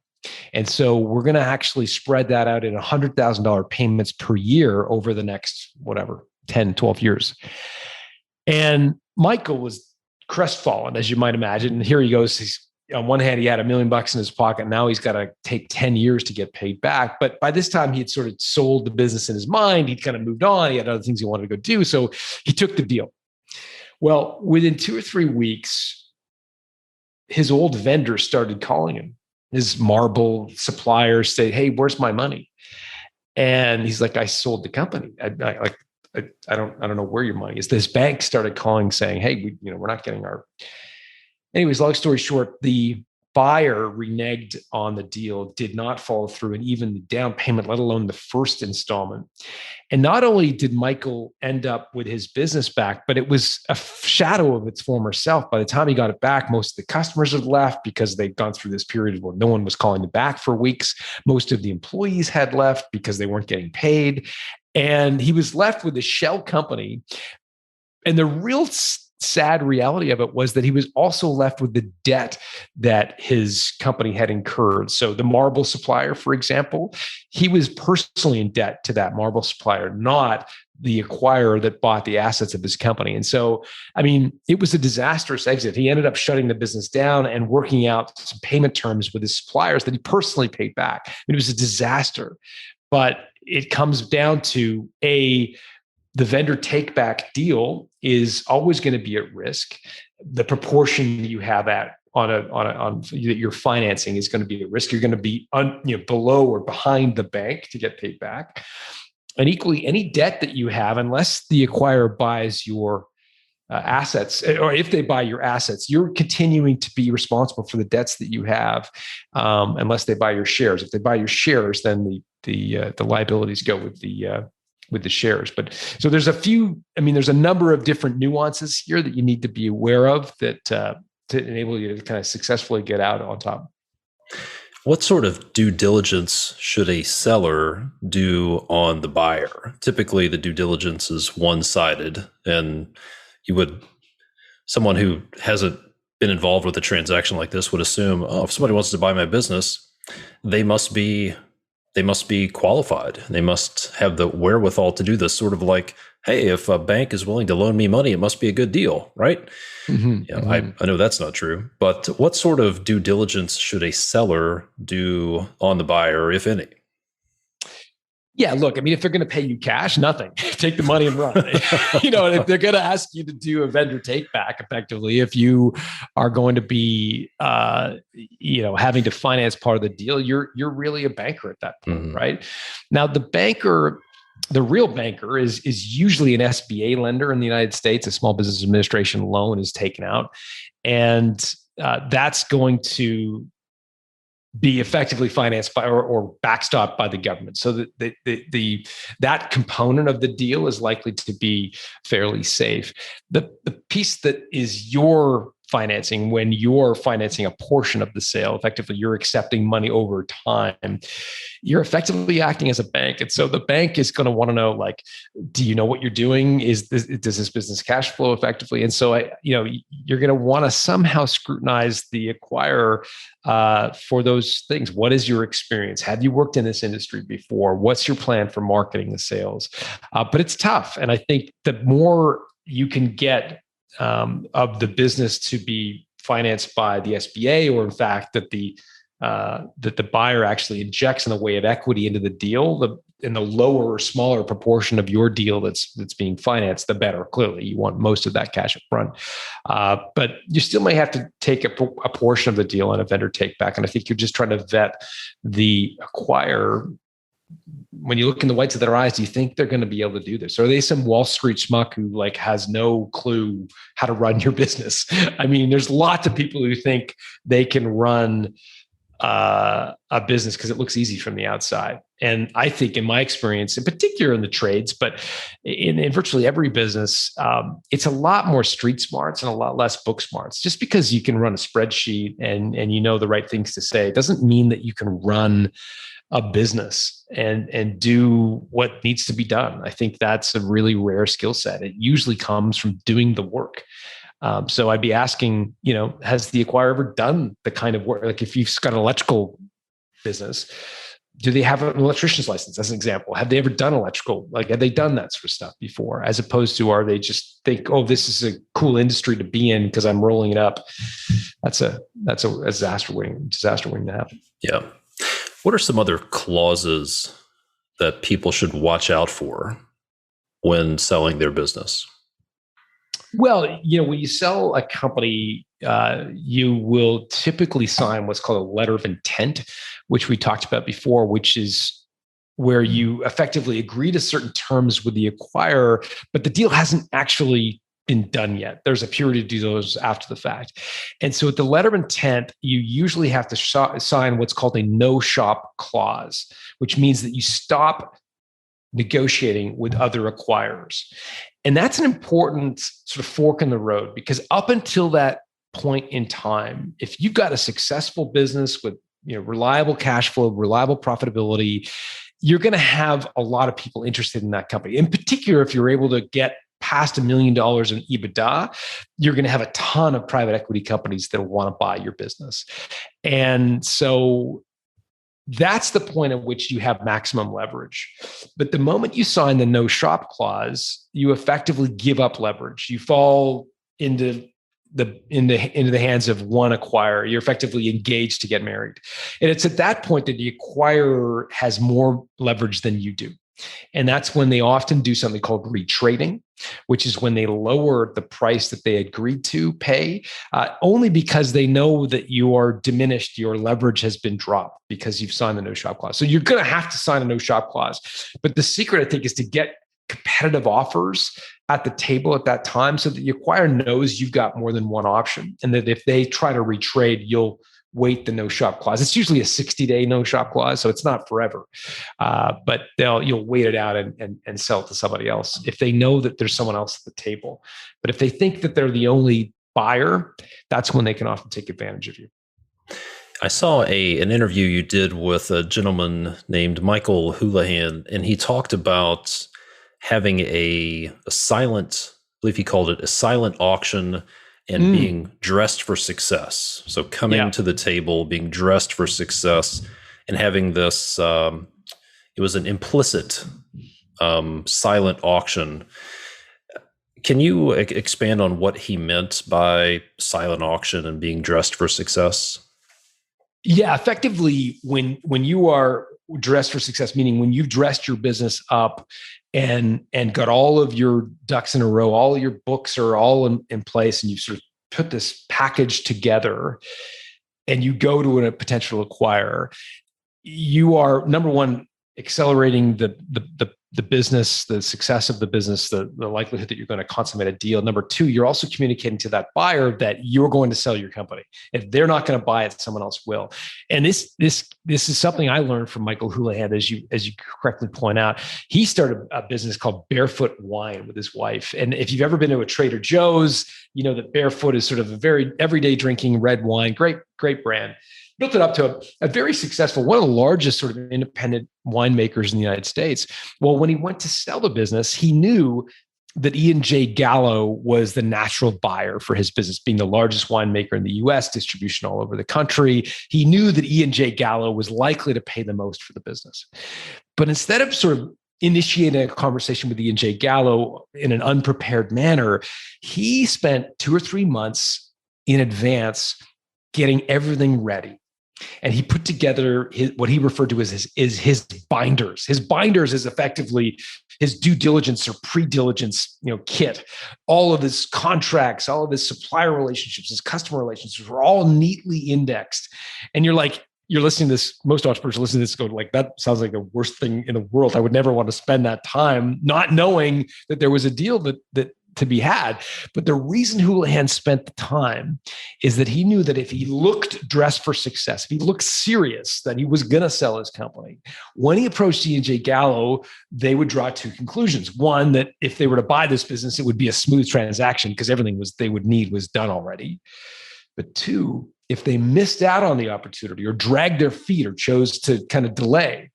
And so we're going to actually spread that out in $100,000 payments per year over the next, 10, 12 years. And Michael was crestfallen, as you might imagine. And here he goes. He's, on one hand, he had $1 million in his pocket. Now he's got to take 10 years to get paid back. But by this time, he had sort of sold the business in his mind. He'd kind of moved on. He had other things he wanted to go do. So he took the deal. Well, within 2 or 3 weeks, his old vendors started calling him. His marble suppliers say, hey, where's my money? And he's like, I sold the company. I don't know where your money is. This bank started calling saying, hey, we're not getting our... Anyways, long story short, the buyer reneged on the deal, did not follow through, and even the down payment, let alone the first installment. And not only did Michael end up with his business back, but it was a shadow of its former self. By the time he got it back, most of the customers had left because they'd gone through this period where no one was calling them back for weeks. Most of the employees had left because they weren't getting paid. And he was left with a shell company. And the real sad reality of it was that he was also left with the debt that his company had incurred. So the marble supplier, for example, he was personally in debt to that marble supplier, not the acquirer that bought the assets of his company. And so, it was a disastrous exit. He ended up shutting the business down and working out some payment terms with his suppliers that he personally paid back. It was a disaster. But it comes down to the vendor take back deal is always going to be at risk. The proportion you have on your financing is going to be at risk. You're going to be below or behind the bank to get paid back. And equally, any debt that you have, unless the acquirer buys your assets, or if they buy your assets, you're continuing to be responsible for the debts that you have, unless they buy your shares. If they buy your shares, then the liabilities go with the shares. But so there's a number of different nuances here that you need to be aware of that to enable you to kind of successfully get out on top. What sort of due diligence should a seller do on the buyer? Typically, the due diligence is one-sided, and someone who hasn't been involved with a transaction like this would assume, if somebody wants to buy my business, they must be qualified. They must have the wherewithal to do this. Sort of like, hey, if a bank is willing to loan me money, it must be a good deal, right? Mm-hmm, yeah, mm-hmm. I know that's not true. But what sort of due diligence should a seller do on the buyer, if any? Yeah, look, if they're going to pay you cash, nothing. Take the money and run. And if they're going to ask you to do a vendor take back, effectively, if you are going to be, having to finance part of the deal, you're really a banker at that point, mm-hmm. right? Now, the real banker is usually an SBA lender in the United States. A Small Business Administration loan is taken out, and that's going to be effectively financed by or backstopped by the government. So that that component of the deal is likely to be fairly safe. The piece that is your financing, when you're financing a portion of the sale, effectively you're accepting money over time, you're effectively acting as a bank. And so the bank is going to want to know, do you know what you're doing? Does this business cash flow effectively? And so, you're going to want to somehow scrutinize the acquirer for those things. What is your experience? Have you worked in this industry before? What's your plan for marketing the sales? But it's tough. And I think the more you can get of the business to be financed by the SBA, or in fact that the that the buyer actually injects in the way of equity into the deal, in the lower or smaller proportion of your deal that's being financed, the better. Clearly, you want most of that cash up front. But you still may have to take a portion of the deal on a vendor take back. And I think you're just trying to vet the acquirer. When you look in the whites of their eyes, do you think they're going to be able to do this? Or are they some Wall Street schmuck who like has no clue how to run your business? I mean, there's lots of people who think they can run a business because it looks easy from the outside. And I think in my experience, in particular in the trades, but in virtually every business, it's a lot more street smarts and a lot less book smarts. Just because you can run a spreadsheet and you know the right things to say doesn't mean that you can run a business and do what needs to be done. I think that's a really rare skill set. It usually comes from doing the work. So I'd be asking, has the acquirer ever done the kind of work? Like if you've got an electrical business, do they have an electrician's license as an example? Have they ever done electrical? Like, have they done that sort of stuff before? As opposed to, are they just think, oh, this is a cool industry to be in because I'm rolling it up. That's a disaster waiting to happen. Yeah. What are some other clauses that people should watch out for when selling their business? Well, when you sell a company, you will typically sign what's called a letter of intent, which we talked about before, which is where you effectively agree to certain terms with the acquirer, but the deal hasn't actually been done yet. There's a period to do those after the fact. And so at the letter of intent, you usually have to sign what's called a no-shop clause, which means that you stop negotiating with other acquirers. And that's an important sort of fork in the road, because up until that point in time, if you've got a successful business with reliable cash flow, reliable profitability, you're going to have a lot of people interested in that company. In particular, if you're able to get past $1 million in EBITDA, you're going to have a ton of private equity companies that will want to buy your business. And so that's the point at which you have maximum leverage. But the moment you sign the no shop clause, you effectively give up leverage. You fall into the hands of one acquirer. You're effectively engaged to get married. And it's at that point that the acquirer has more leverage than you do. And that's when they often do something called retrading, which is when they lower the price that they agreed to pay, only because they know that you are diminished, your leverage has been dropped because you've signed the no shop clause. So you're going to have to sign a no shop clause. But the secret, I think, is to get competitive offers at the table at that time so that the acquirer knows you've got more than one option. And that if they try to retrade, you'll wait the no shop clause. It's usually a 60-day no shop clause, so it's not forever. But you'll wait it out and sell it to somebody else if they know that there's someone else at the table. But if they think that they're the only buyer, that's when they can often take advantage of you. I saw an interview you did with a gentleman named Michael Houlihan, and he talked about having a silent, I believe he called it a silent auction, and being dressed for success. So coming to the table, being dressed for success, and having this, it was an implicit silent auction. Can you expand on what he meant by silent auction and being dressed for success? Yeah, effectively, when you are dressed for success, meaning when you've dressed your business up and got all of your ducks in a row, all of your books are all in place, and you've sort of put this package together, and you go to a potential acquirer, you are, number one, accelerating the business, the success of the business, the likelihood that you're going to consummate a deal. Number two, you're also communicating to that buyer that you're going to sell your company. If they're not going to buy it, someone else will. And this is something I learned from Michael Houlihan, as you correctly point out. He started a business called Barefoot Wine with his wife. And if you've ever been to a Trader Joe's, you know that Barefoot is sort of a very everyday drinking red wine, great brand. Built it up to a very successful, one of the largest sort of independent winemakers in the United States. Well, when he went to sell the business, he knew that E&J Gallo was the natural buyer for his business, being the largest winemaker in the US, distribution all over the country. He knew that E&J Gallo was likely to pay the most for the business. But instead of sort of initiating a conversation with E&J Gallo in an unprepared manner, he spent 2 or 3 months in advance getting everything ready. And he put together what he referred to as his binders. His binders is effectively his due diligence or pre-diligence, kit. All of his contracts, all of his supplier relationships, his customer relationships were all neatly indexed. And you're listening to this, most entrepreneurs listening to this go like, that sounds like the worst thing in the world. I would never want to spend that time not knowing that there was a deal that to be had. But the reason Houlihan spent the time is that he knew that if he looked dressed for success, if he looked serious, that he was going to sell his company. When he approached E&J Gallo, they would draw two conclusions. One, that if they were to buy this business, it would be a smooth transaction because everything they would need was done already. But two, if they missed out on the opportunity or dragged their feet or chose to kind of delay,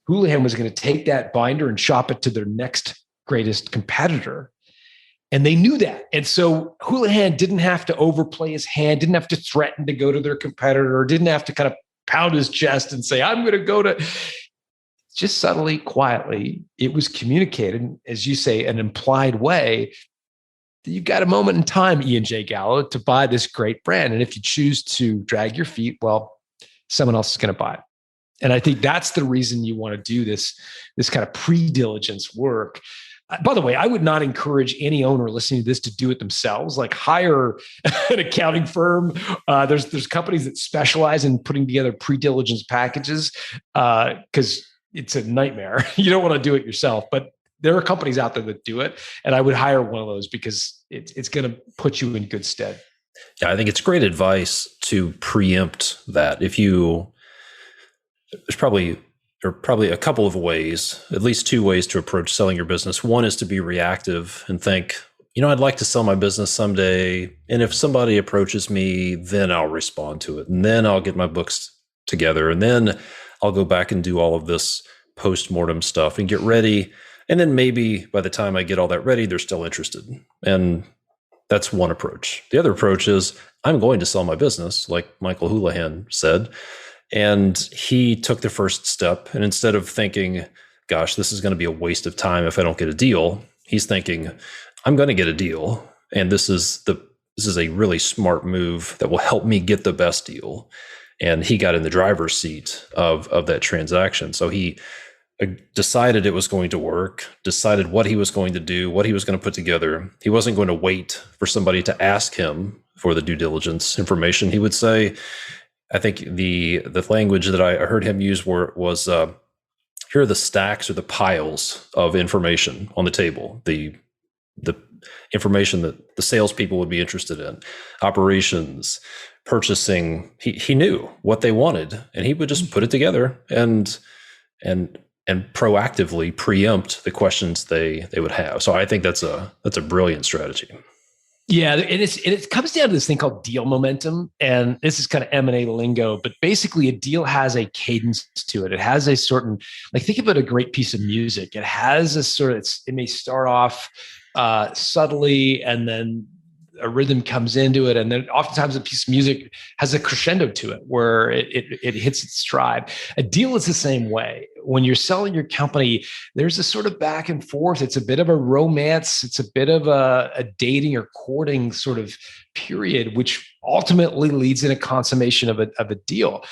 Houlihan was going to take that binder and shop it to their next greatest competitor. And they knew that. And so Houlihan didn't have to overplay his hand, didn't have to threaten to go to their competitor, didn't have to kind of pound his chest and say, I'm going to go to, just subtly, quietly, it was communicated, as you say, an implied way that you've got a moment in time, E&J Gallo, to buy this great brand. And if you choose to drag your feet, well, someone else is going to buy it. And I think that's the reason you want to do this kind of pre-diligence work. By the way, I would not encourage any owner listening to this to do it themselves. Like hire an accounting firm. There's companies that specialize in putting together pre-diligence packages because it's a nightmare. You don't want to do it yourself, but there are companies out there that do it. And I would hire one of those because it's going to put you in good stead. Yeah, I think it's great advice to preempt that. There's probably a couple of ways, at least two ways to approach selling your business. One is to be reactive and think, I'd like to sell my business someday. And if somebody approaches me, then I'll respond to it. And then I'll get my books together. And then I'll go back and do all of this post-mortem stuff and get ready. And then maybe by the time I get all that ready, they're still interested. And that's one approach. The other approach is I'm going to sell my business, like Michael Houlihan said. And he took the first step. And instead of thinking, gosh, this is going to be a waste of time if I don't get a deal, he's thinking, I'm going to get a deal. And this is a really smart move that will help me get the best deal. And he got in the driver's seat of that transaction. So he decided it was going to work, decided what he was going to do, what he was going to put together. He wasn't going to wait for somebody to ask him for the due diligence information. He would say, I think the language that I heard him use was here are the stacks or the piles of information on the table, the information that the salespeople would be interested in, operations, purchasing. He knew what they wanted, and he would just put it together and proactively preempt the questions they would have. So I think that's a brilliant strategy. Yeah, and it comes down to this thing called deal momentum, and this is kind of M&A lingo, but basically a deal has a cadence to it. It has a certain, like think about a great piece of music. It has a sort of, it may start off subtly, and then a rhythm comes into it, and then oftentimes a piece of music has a crescendo to it where it hits its stride. A deal is the same way. When you're selling your company, there's a sort of back and forth. It's a bit of a romance. It's a bit of a dating or courting sort of period, which ultimately leads in a consummation of a deal.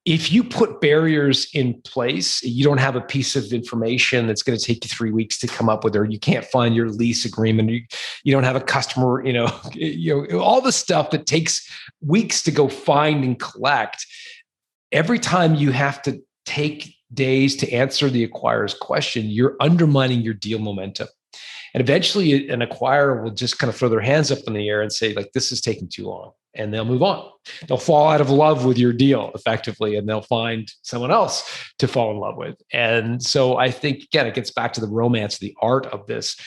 If you put barriers in place, you don't have a piece of information that's going to take you 3 weeks to come up with, or you can't find your lease agreement, you don't have a customer, all the stuff that takes weeks to go find and collect. Every time you have to take days to answer the acquirer's question, you're undermining your deal momentum. And eventually an acquirer will just kind of throw their hands up in the air and say, like, this is taking too long. And they'll move on. They'll fall out of love with your deal effectively, and they'll find someone else to fall in love with. And so I think, again, it gets back to the romance, the art of this.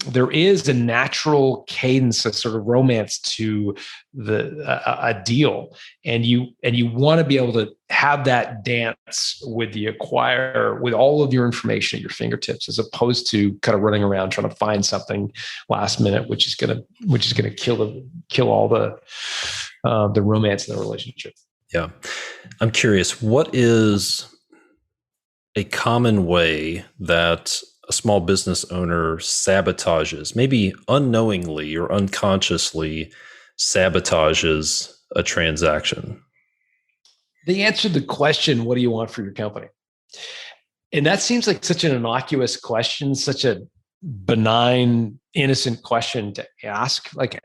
There is a natural cadence, a sort of romance to a deal, and you want to be able to have that dance with the acquirer with all of your information at your fingertips, as opposed to kind of running around trying to find something last minute, which is going to kill all the romance in the relationship. Yeah, I'm curious, what is a common way that a small business owner sabotages, maybe unknowingly or unconsciously sabotages a transaction? They answered the question, what do you want for your company? And that seems like such an innocuous question, such a benign, innocent question to ask. Like,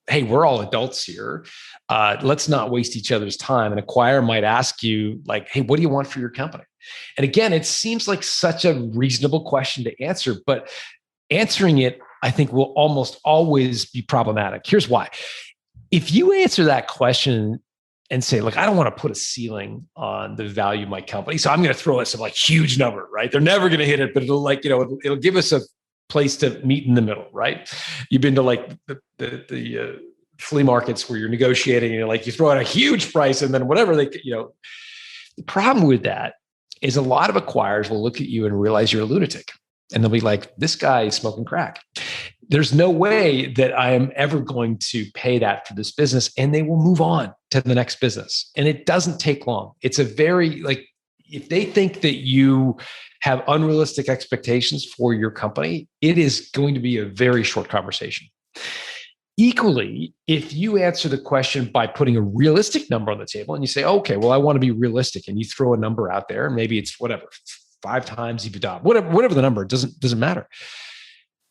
hey, we're all adults here. Let's not waste each other's time. An acquirer might ask you, like, hey, what do you want for your company? And again, it seems like such a reasonable question to answer, but answering it, I think, will almost always be problematic. Here's why. If you answer that question and say, look, I don't want to put a ceiling on the value of my company, so I'm going to throw at some like huge number, right? They're never going to hit it, but it'll give us a place to meet in the middle, right? You've been to like the flea markets where you're negotiating and you throw out a huge price and then whatever the problem with that is a lot of acquirers will look at you and realize you're a lunatic. And they'll be like, this guy is smoking crack. There's no way that I am ever going to pay that for this business. And they will move on to the next business. And it doesn't take long. It's a very, if they think that you have unrealistic expectations for your company, it is going to be a very short conversation. Equally, if you answer the question by putting a realistic number on the table and you say, okay, well, I want to be realistic, and you throw a number out there, and maybe it's whatever, 5 times EBITDA, whatever the number, doesn't matter.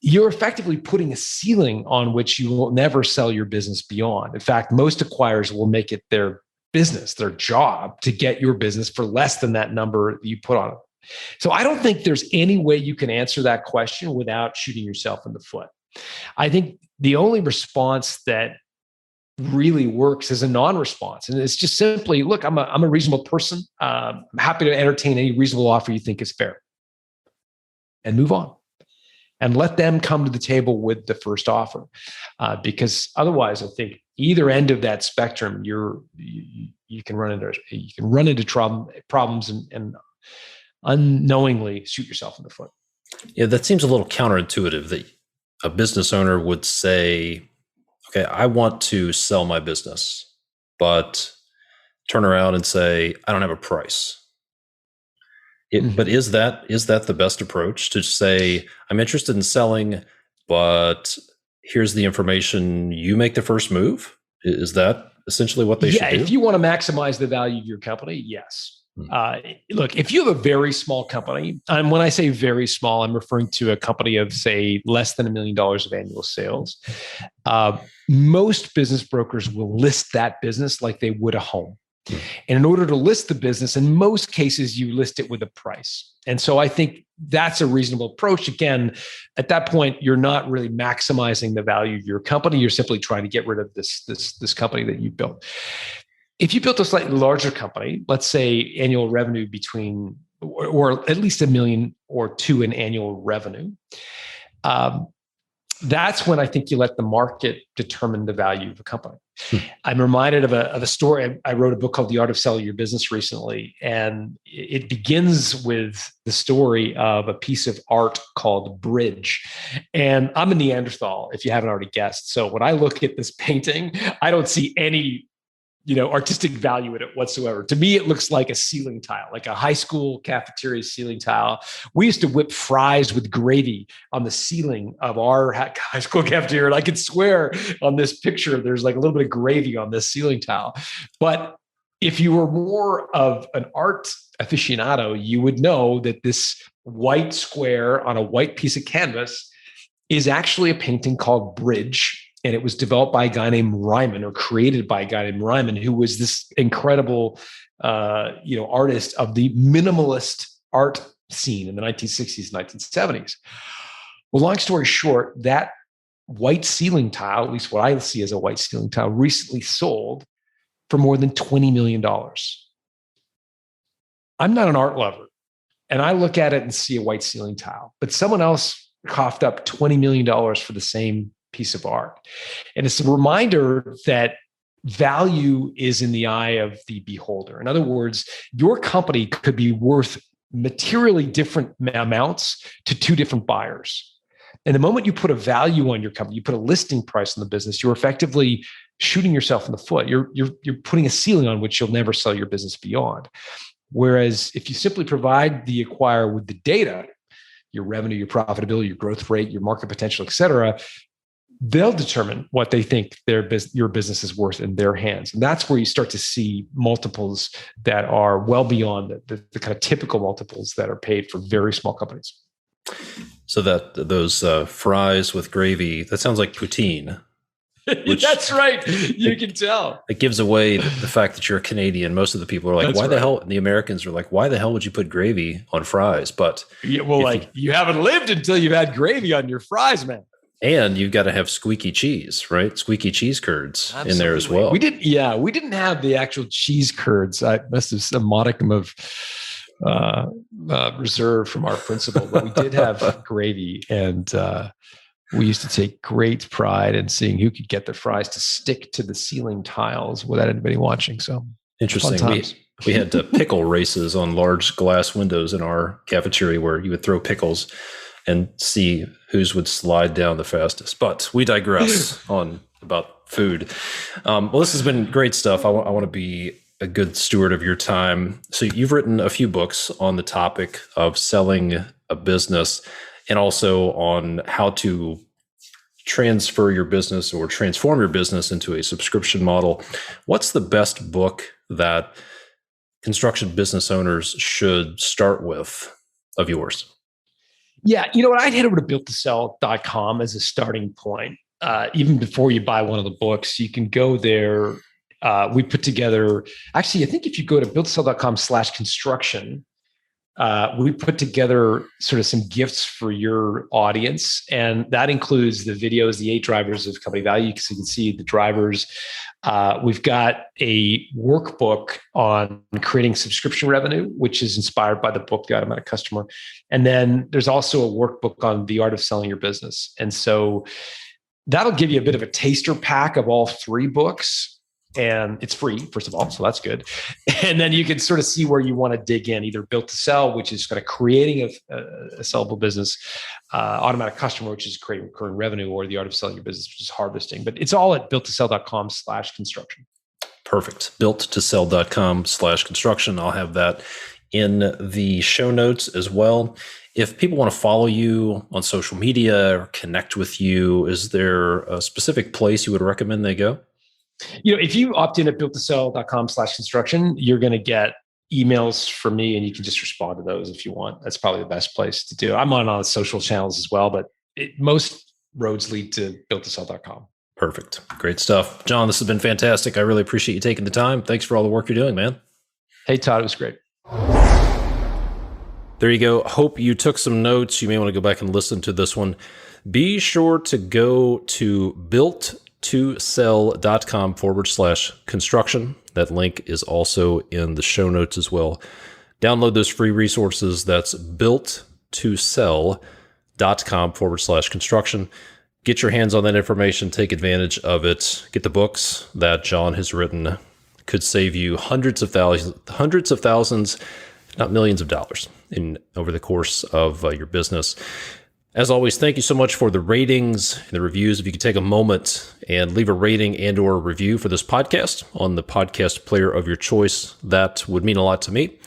You're effectively putting a ceiling on which you will never sell your business beyond. In fact, most acquirers will make it their business, their job, to get your business for less than that number that you put on it. So I don't think there's any way you can answer that question without shooting yourself in the foot. I think the only response that really works is a non-response. And it's just simply, look, I'm a reasonable person. I'm happy to entertain any reasonable offer you think is fair. And move on. And let them come to the table with the first offer. Because otherwise, I think either end of that spectrum, you can run into problems and unknowingly shoot yourself in the foot. Yeah, that seems a little counterintuitive that a business owner would say, okay, I want to sell my business, but turn around and say, I don't have a price. But is that the best approach, to say, I'm interested in selling, but here's the information, you make the first move? Is that essentially what they should do? Yeah, if you want to maximize the value of your company, yes. Look, if you have a very small company, and when I say very small, I'm referring to a company of, say, less than $1 million of annual sales. Most business brokers will list that business like they would a home. And in order to list the business, in most cases, you list it with a price. And so I think that's a reasonable approach. Again, at that point, you're not really maximizing the value of your company. You're simply trying to get rid of this company that you built. If you built a slightly larger company, let's say annual revenue between, or at least $1 million or $2 million in annual revenue, that's when I think you let the market determine the value of a company. I'm reminded of a story. I wrote a book called The Art of Selling Your Business recently, and it begins with the story of a piece of art called Bridge. And I'm a Neanderthal, if you haven't already guessed. So when I look at this painting, I don't see any artistic value in it whatsoever. To me, it looks like a ceiling tile, like a high school cafeteria ceiling tile. We used to whip fries with gravy on the ceiling of our high school cafeteria. And I could swear on this picture, there's like a little bit of gravy on this ceiling tile. But if you were more of an art aficionado, you would know that this white square on a white piece of canvas is actually a painting called Bridge. And it was developed by a guy named Ryman, or created by a guy named Ryman, who was this incredible, artist of the minimalist art scene in the 1960s, 1970s. Well, long story short, that white ceiling tile, at least what I see as a white ceiling tile, recently sold for more than $20 million. I'm not an art lover, and I look at it and see a white ceiling tile, but someone else coughed up $20 million for the same piece of art. And it's a reminder that value is in the eye of the beholder. In other words, your company could be worth materially different amounts to two different buyers. And the moment you put a value on your company, you put a listing price on the business, you're effectively shooting yourself in the foot. You're putting a ceiling on which you'll never sell your business beyond. Whereas if you simply provide the acquirer with the data, your revenue, your profitability, your growth rate, your market potential, et cetera, they'll determine what they think your business is worth in their hands. And that's where you start to see multiples that are well beyond the kind of typical multiples that are paid for very small companies. So that those fries with gravy, that sounds like poutine. That's right. You can tell. It gives away the fact that you're a Canadian. Most of the people are like, why the hell? And the Americans are like, why the hell would you put gravy on fries? But you haven't lived until you've had gravy on your fries, man. And you've got to have squeaky cheese, right? Squeaky cheese curds in there as well. We didn't have the actual cheese curds. I must have some modicum of reserve from our principal, but we did have gravy, and we used to take great pride in seeing who could get the fries to stick to the ceiling tiles without anybody watching. So interesting. We had pickle races on large glass windows in our cafeteria where you would throw pickles and see whose would slide down the fastest. But we digress on about food. Well, this has been great stuff. I want to be a good steward of your time. So you've written a few books on the topic of selling a business, and also on how to transfer your business or transform your business into a subscription model. What's the best book that construction business owners should start with of yours? Yeah, you know what? I'd head over to builttosell.com as a starting point. Even before you buy one of the books, you can go there. We put together, actually, I think if you go to builttosell.com/construction, we put together sort of some gifts for your audience. And that includes the videos, the 8 drivers of company value. So you can see the drivers. We've got a workbook on creating subscription revenue, which is inspired by the book, The Automatic Customer. And then there's also a workbook on the art of selling your business. And so that'll give you a bit of a taster pack of all 3 books. And it's free, first of all, so that's good. And then you can sort of see where you want to dig in, either Built to Sell, which is kind of creating a sellable business, Automatic Customer, which is creating recurring revenue, or the art of selling your business, which is harvesting. But it's all at builttosell.com/construction. Perfect. Builttosell.com/construction. I'll have that in the show notes as well. If people want to follow you on social media or connect with you, is there a specific place you would recommend they go? You know, if you opt in at builttosell.com/construction, you're going to get emails from me, and you can just respond to those if you want. That's probably the best place to do. I'm on social channels as well, but most roads lead to builttosell.com. Perfect. Great stuff. John, this has been fantastic. I really appreciate you taking the time. Thanks for all the work you're doing, man. Hey, Todd, it was great. There you go. Hope you took some notes. You may want to go back and listen to this one. Be sure to go to builttosell.com/construction. That link is also in the show notes as well. Download those free resources. That's builttosell.com/construction. Get your hands on that information. Take advantage of it. Get the books that John has written. Could save you hundreds of thousands, not millions of dollars over the course of your business. As always, thank you so much for the ratings and the reviews. If you could take a moment and leave a rating and or review for this podcast on the podcast player of your choice, that would mean a lot to me.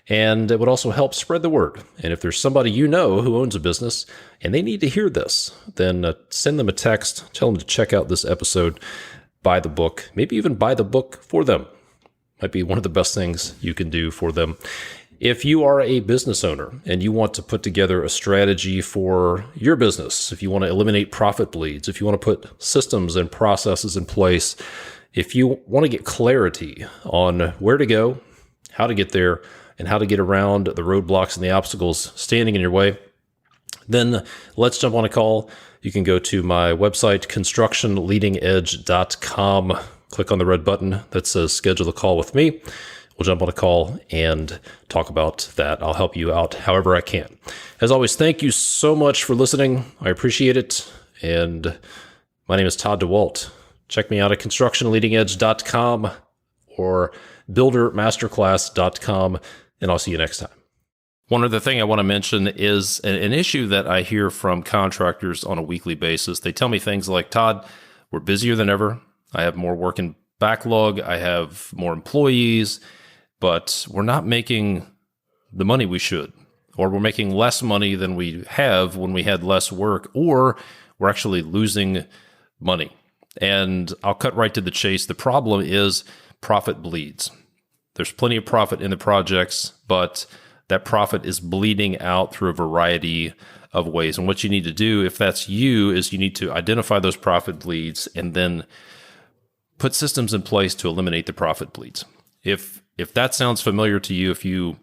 And it would also help spread the word. And if there's somebody you know who owns a business and they need to hear this, then send them a text, tell them to check out this episode, buy the book, maybe even buy the book for them. Might be one of the best things you can do for them. If you are a business owner and you want to put together a strategy for your business, if you want to eliminate profit bleeds, if you want to put systems and processes in place, if you want to get clarity on where to go, how to get there, and how to get around the roadblocks and the obstacles standing in your way, then let's jump on a call. You can go to my website, constructionleadingedge.com. Click on the red button that says schedule a call with me. We'll jump on a call and talk about that. I'll help you out however I can. As always, thank you so much for listening. I appreciate it. And my name is Todd DeWalt. Check me out at constructionleadingedge.com or buildermasterclass.com, and I'll see you next time. One other thing I want to mention is an issue that I hear from contractors on a weekly basis. They tell me things like, Todd, we're busier than ever. I have more work in backlog. I have more employees, but we're not making the money we should, or we're making less money than we have when we had less work, or we're actually losing money. And I'll cut right to the chase. The problem is profit bleeds. There's plenty of profit in the projects, but that profit is bleeding out through a variety of ways. And what you need to do, if that's you, is you need to identify those profit bleeds and then put systems in place to eliminate the profit bleeds. If that sounds familiar to you, if you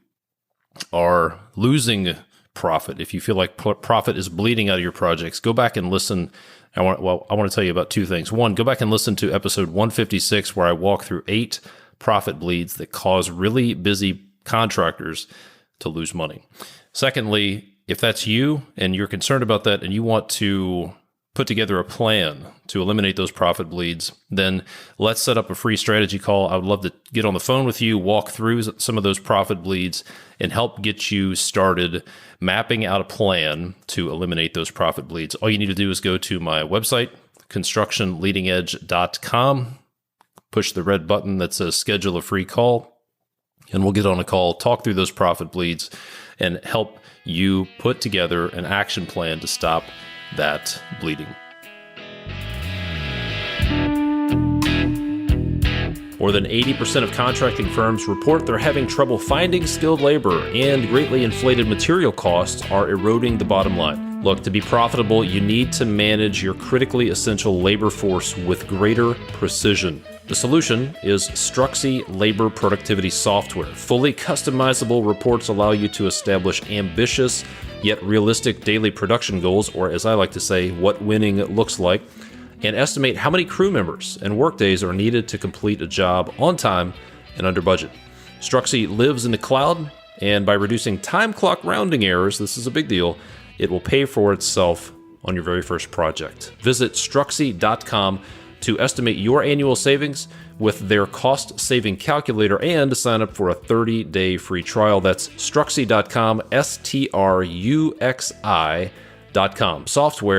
are losing profit, if you feel like profit is bleeding out of your projects, go back and listen. I want to tell you about two things. One, go back and listen to episode 156, where I walk through 8 profit bleeds that cause really busy contractors to lose money. Secondly, if that's you and you're concerned about that and you want to put together a plan to eliminate those profit bleeds, then let's set up a free strategy call. I would love to get on the phone with you, walk through some of those profit bleeds, and help get you started mapping out a plan to eliminate those profit bleeds. All you need to do is go to my website, constructionleadingedge.com, push the red button that says schedule a free call, and we'll get on a call, talk through those profit bleeds, and help you put together an action plan to stop that bleeding. More than 80% of contracting firms report they're having trouble finding skilled labor, and greatly inflated material costs are eroding the bottom line. Look, to be profitable, you need to manage your critically essential labor force with greater precision. The solution is Struxy Labor Productivity Software. Fully customizable reports allow you to establish ambitious yet realistic daily production goals, or as I like to say, what winning looks like, and estimate how many crew members and workdays are needed to complete a job on time and under budget. Struxy lives in the cloud, and by reducing time clock rounding errors, this is a big deal, it will pay for itself on your very first project. Visit Struxy.com to estimate your annual savings with their cost-saving calculator and sign up for a 30-day free trial. That's Struxy.com, Struxi.com. Software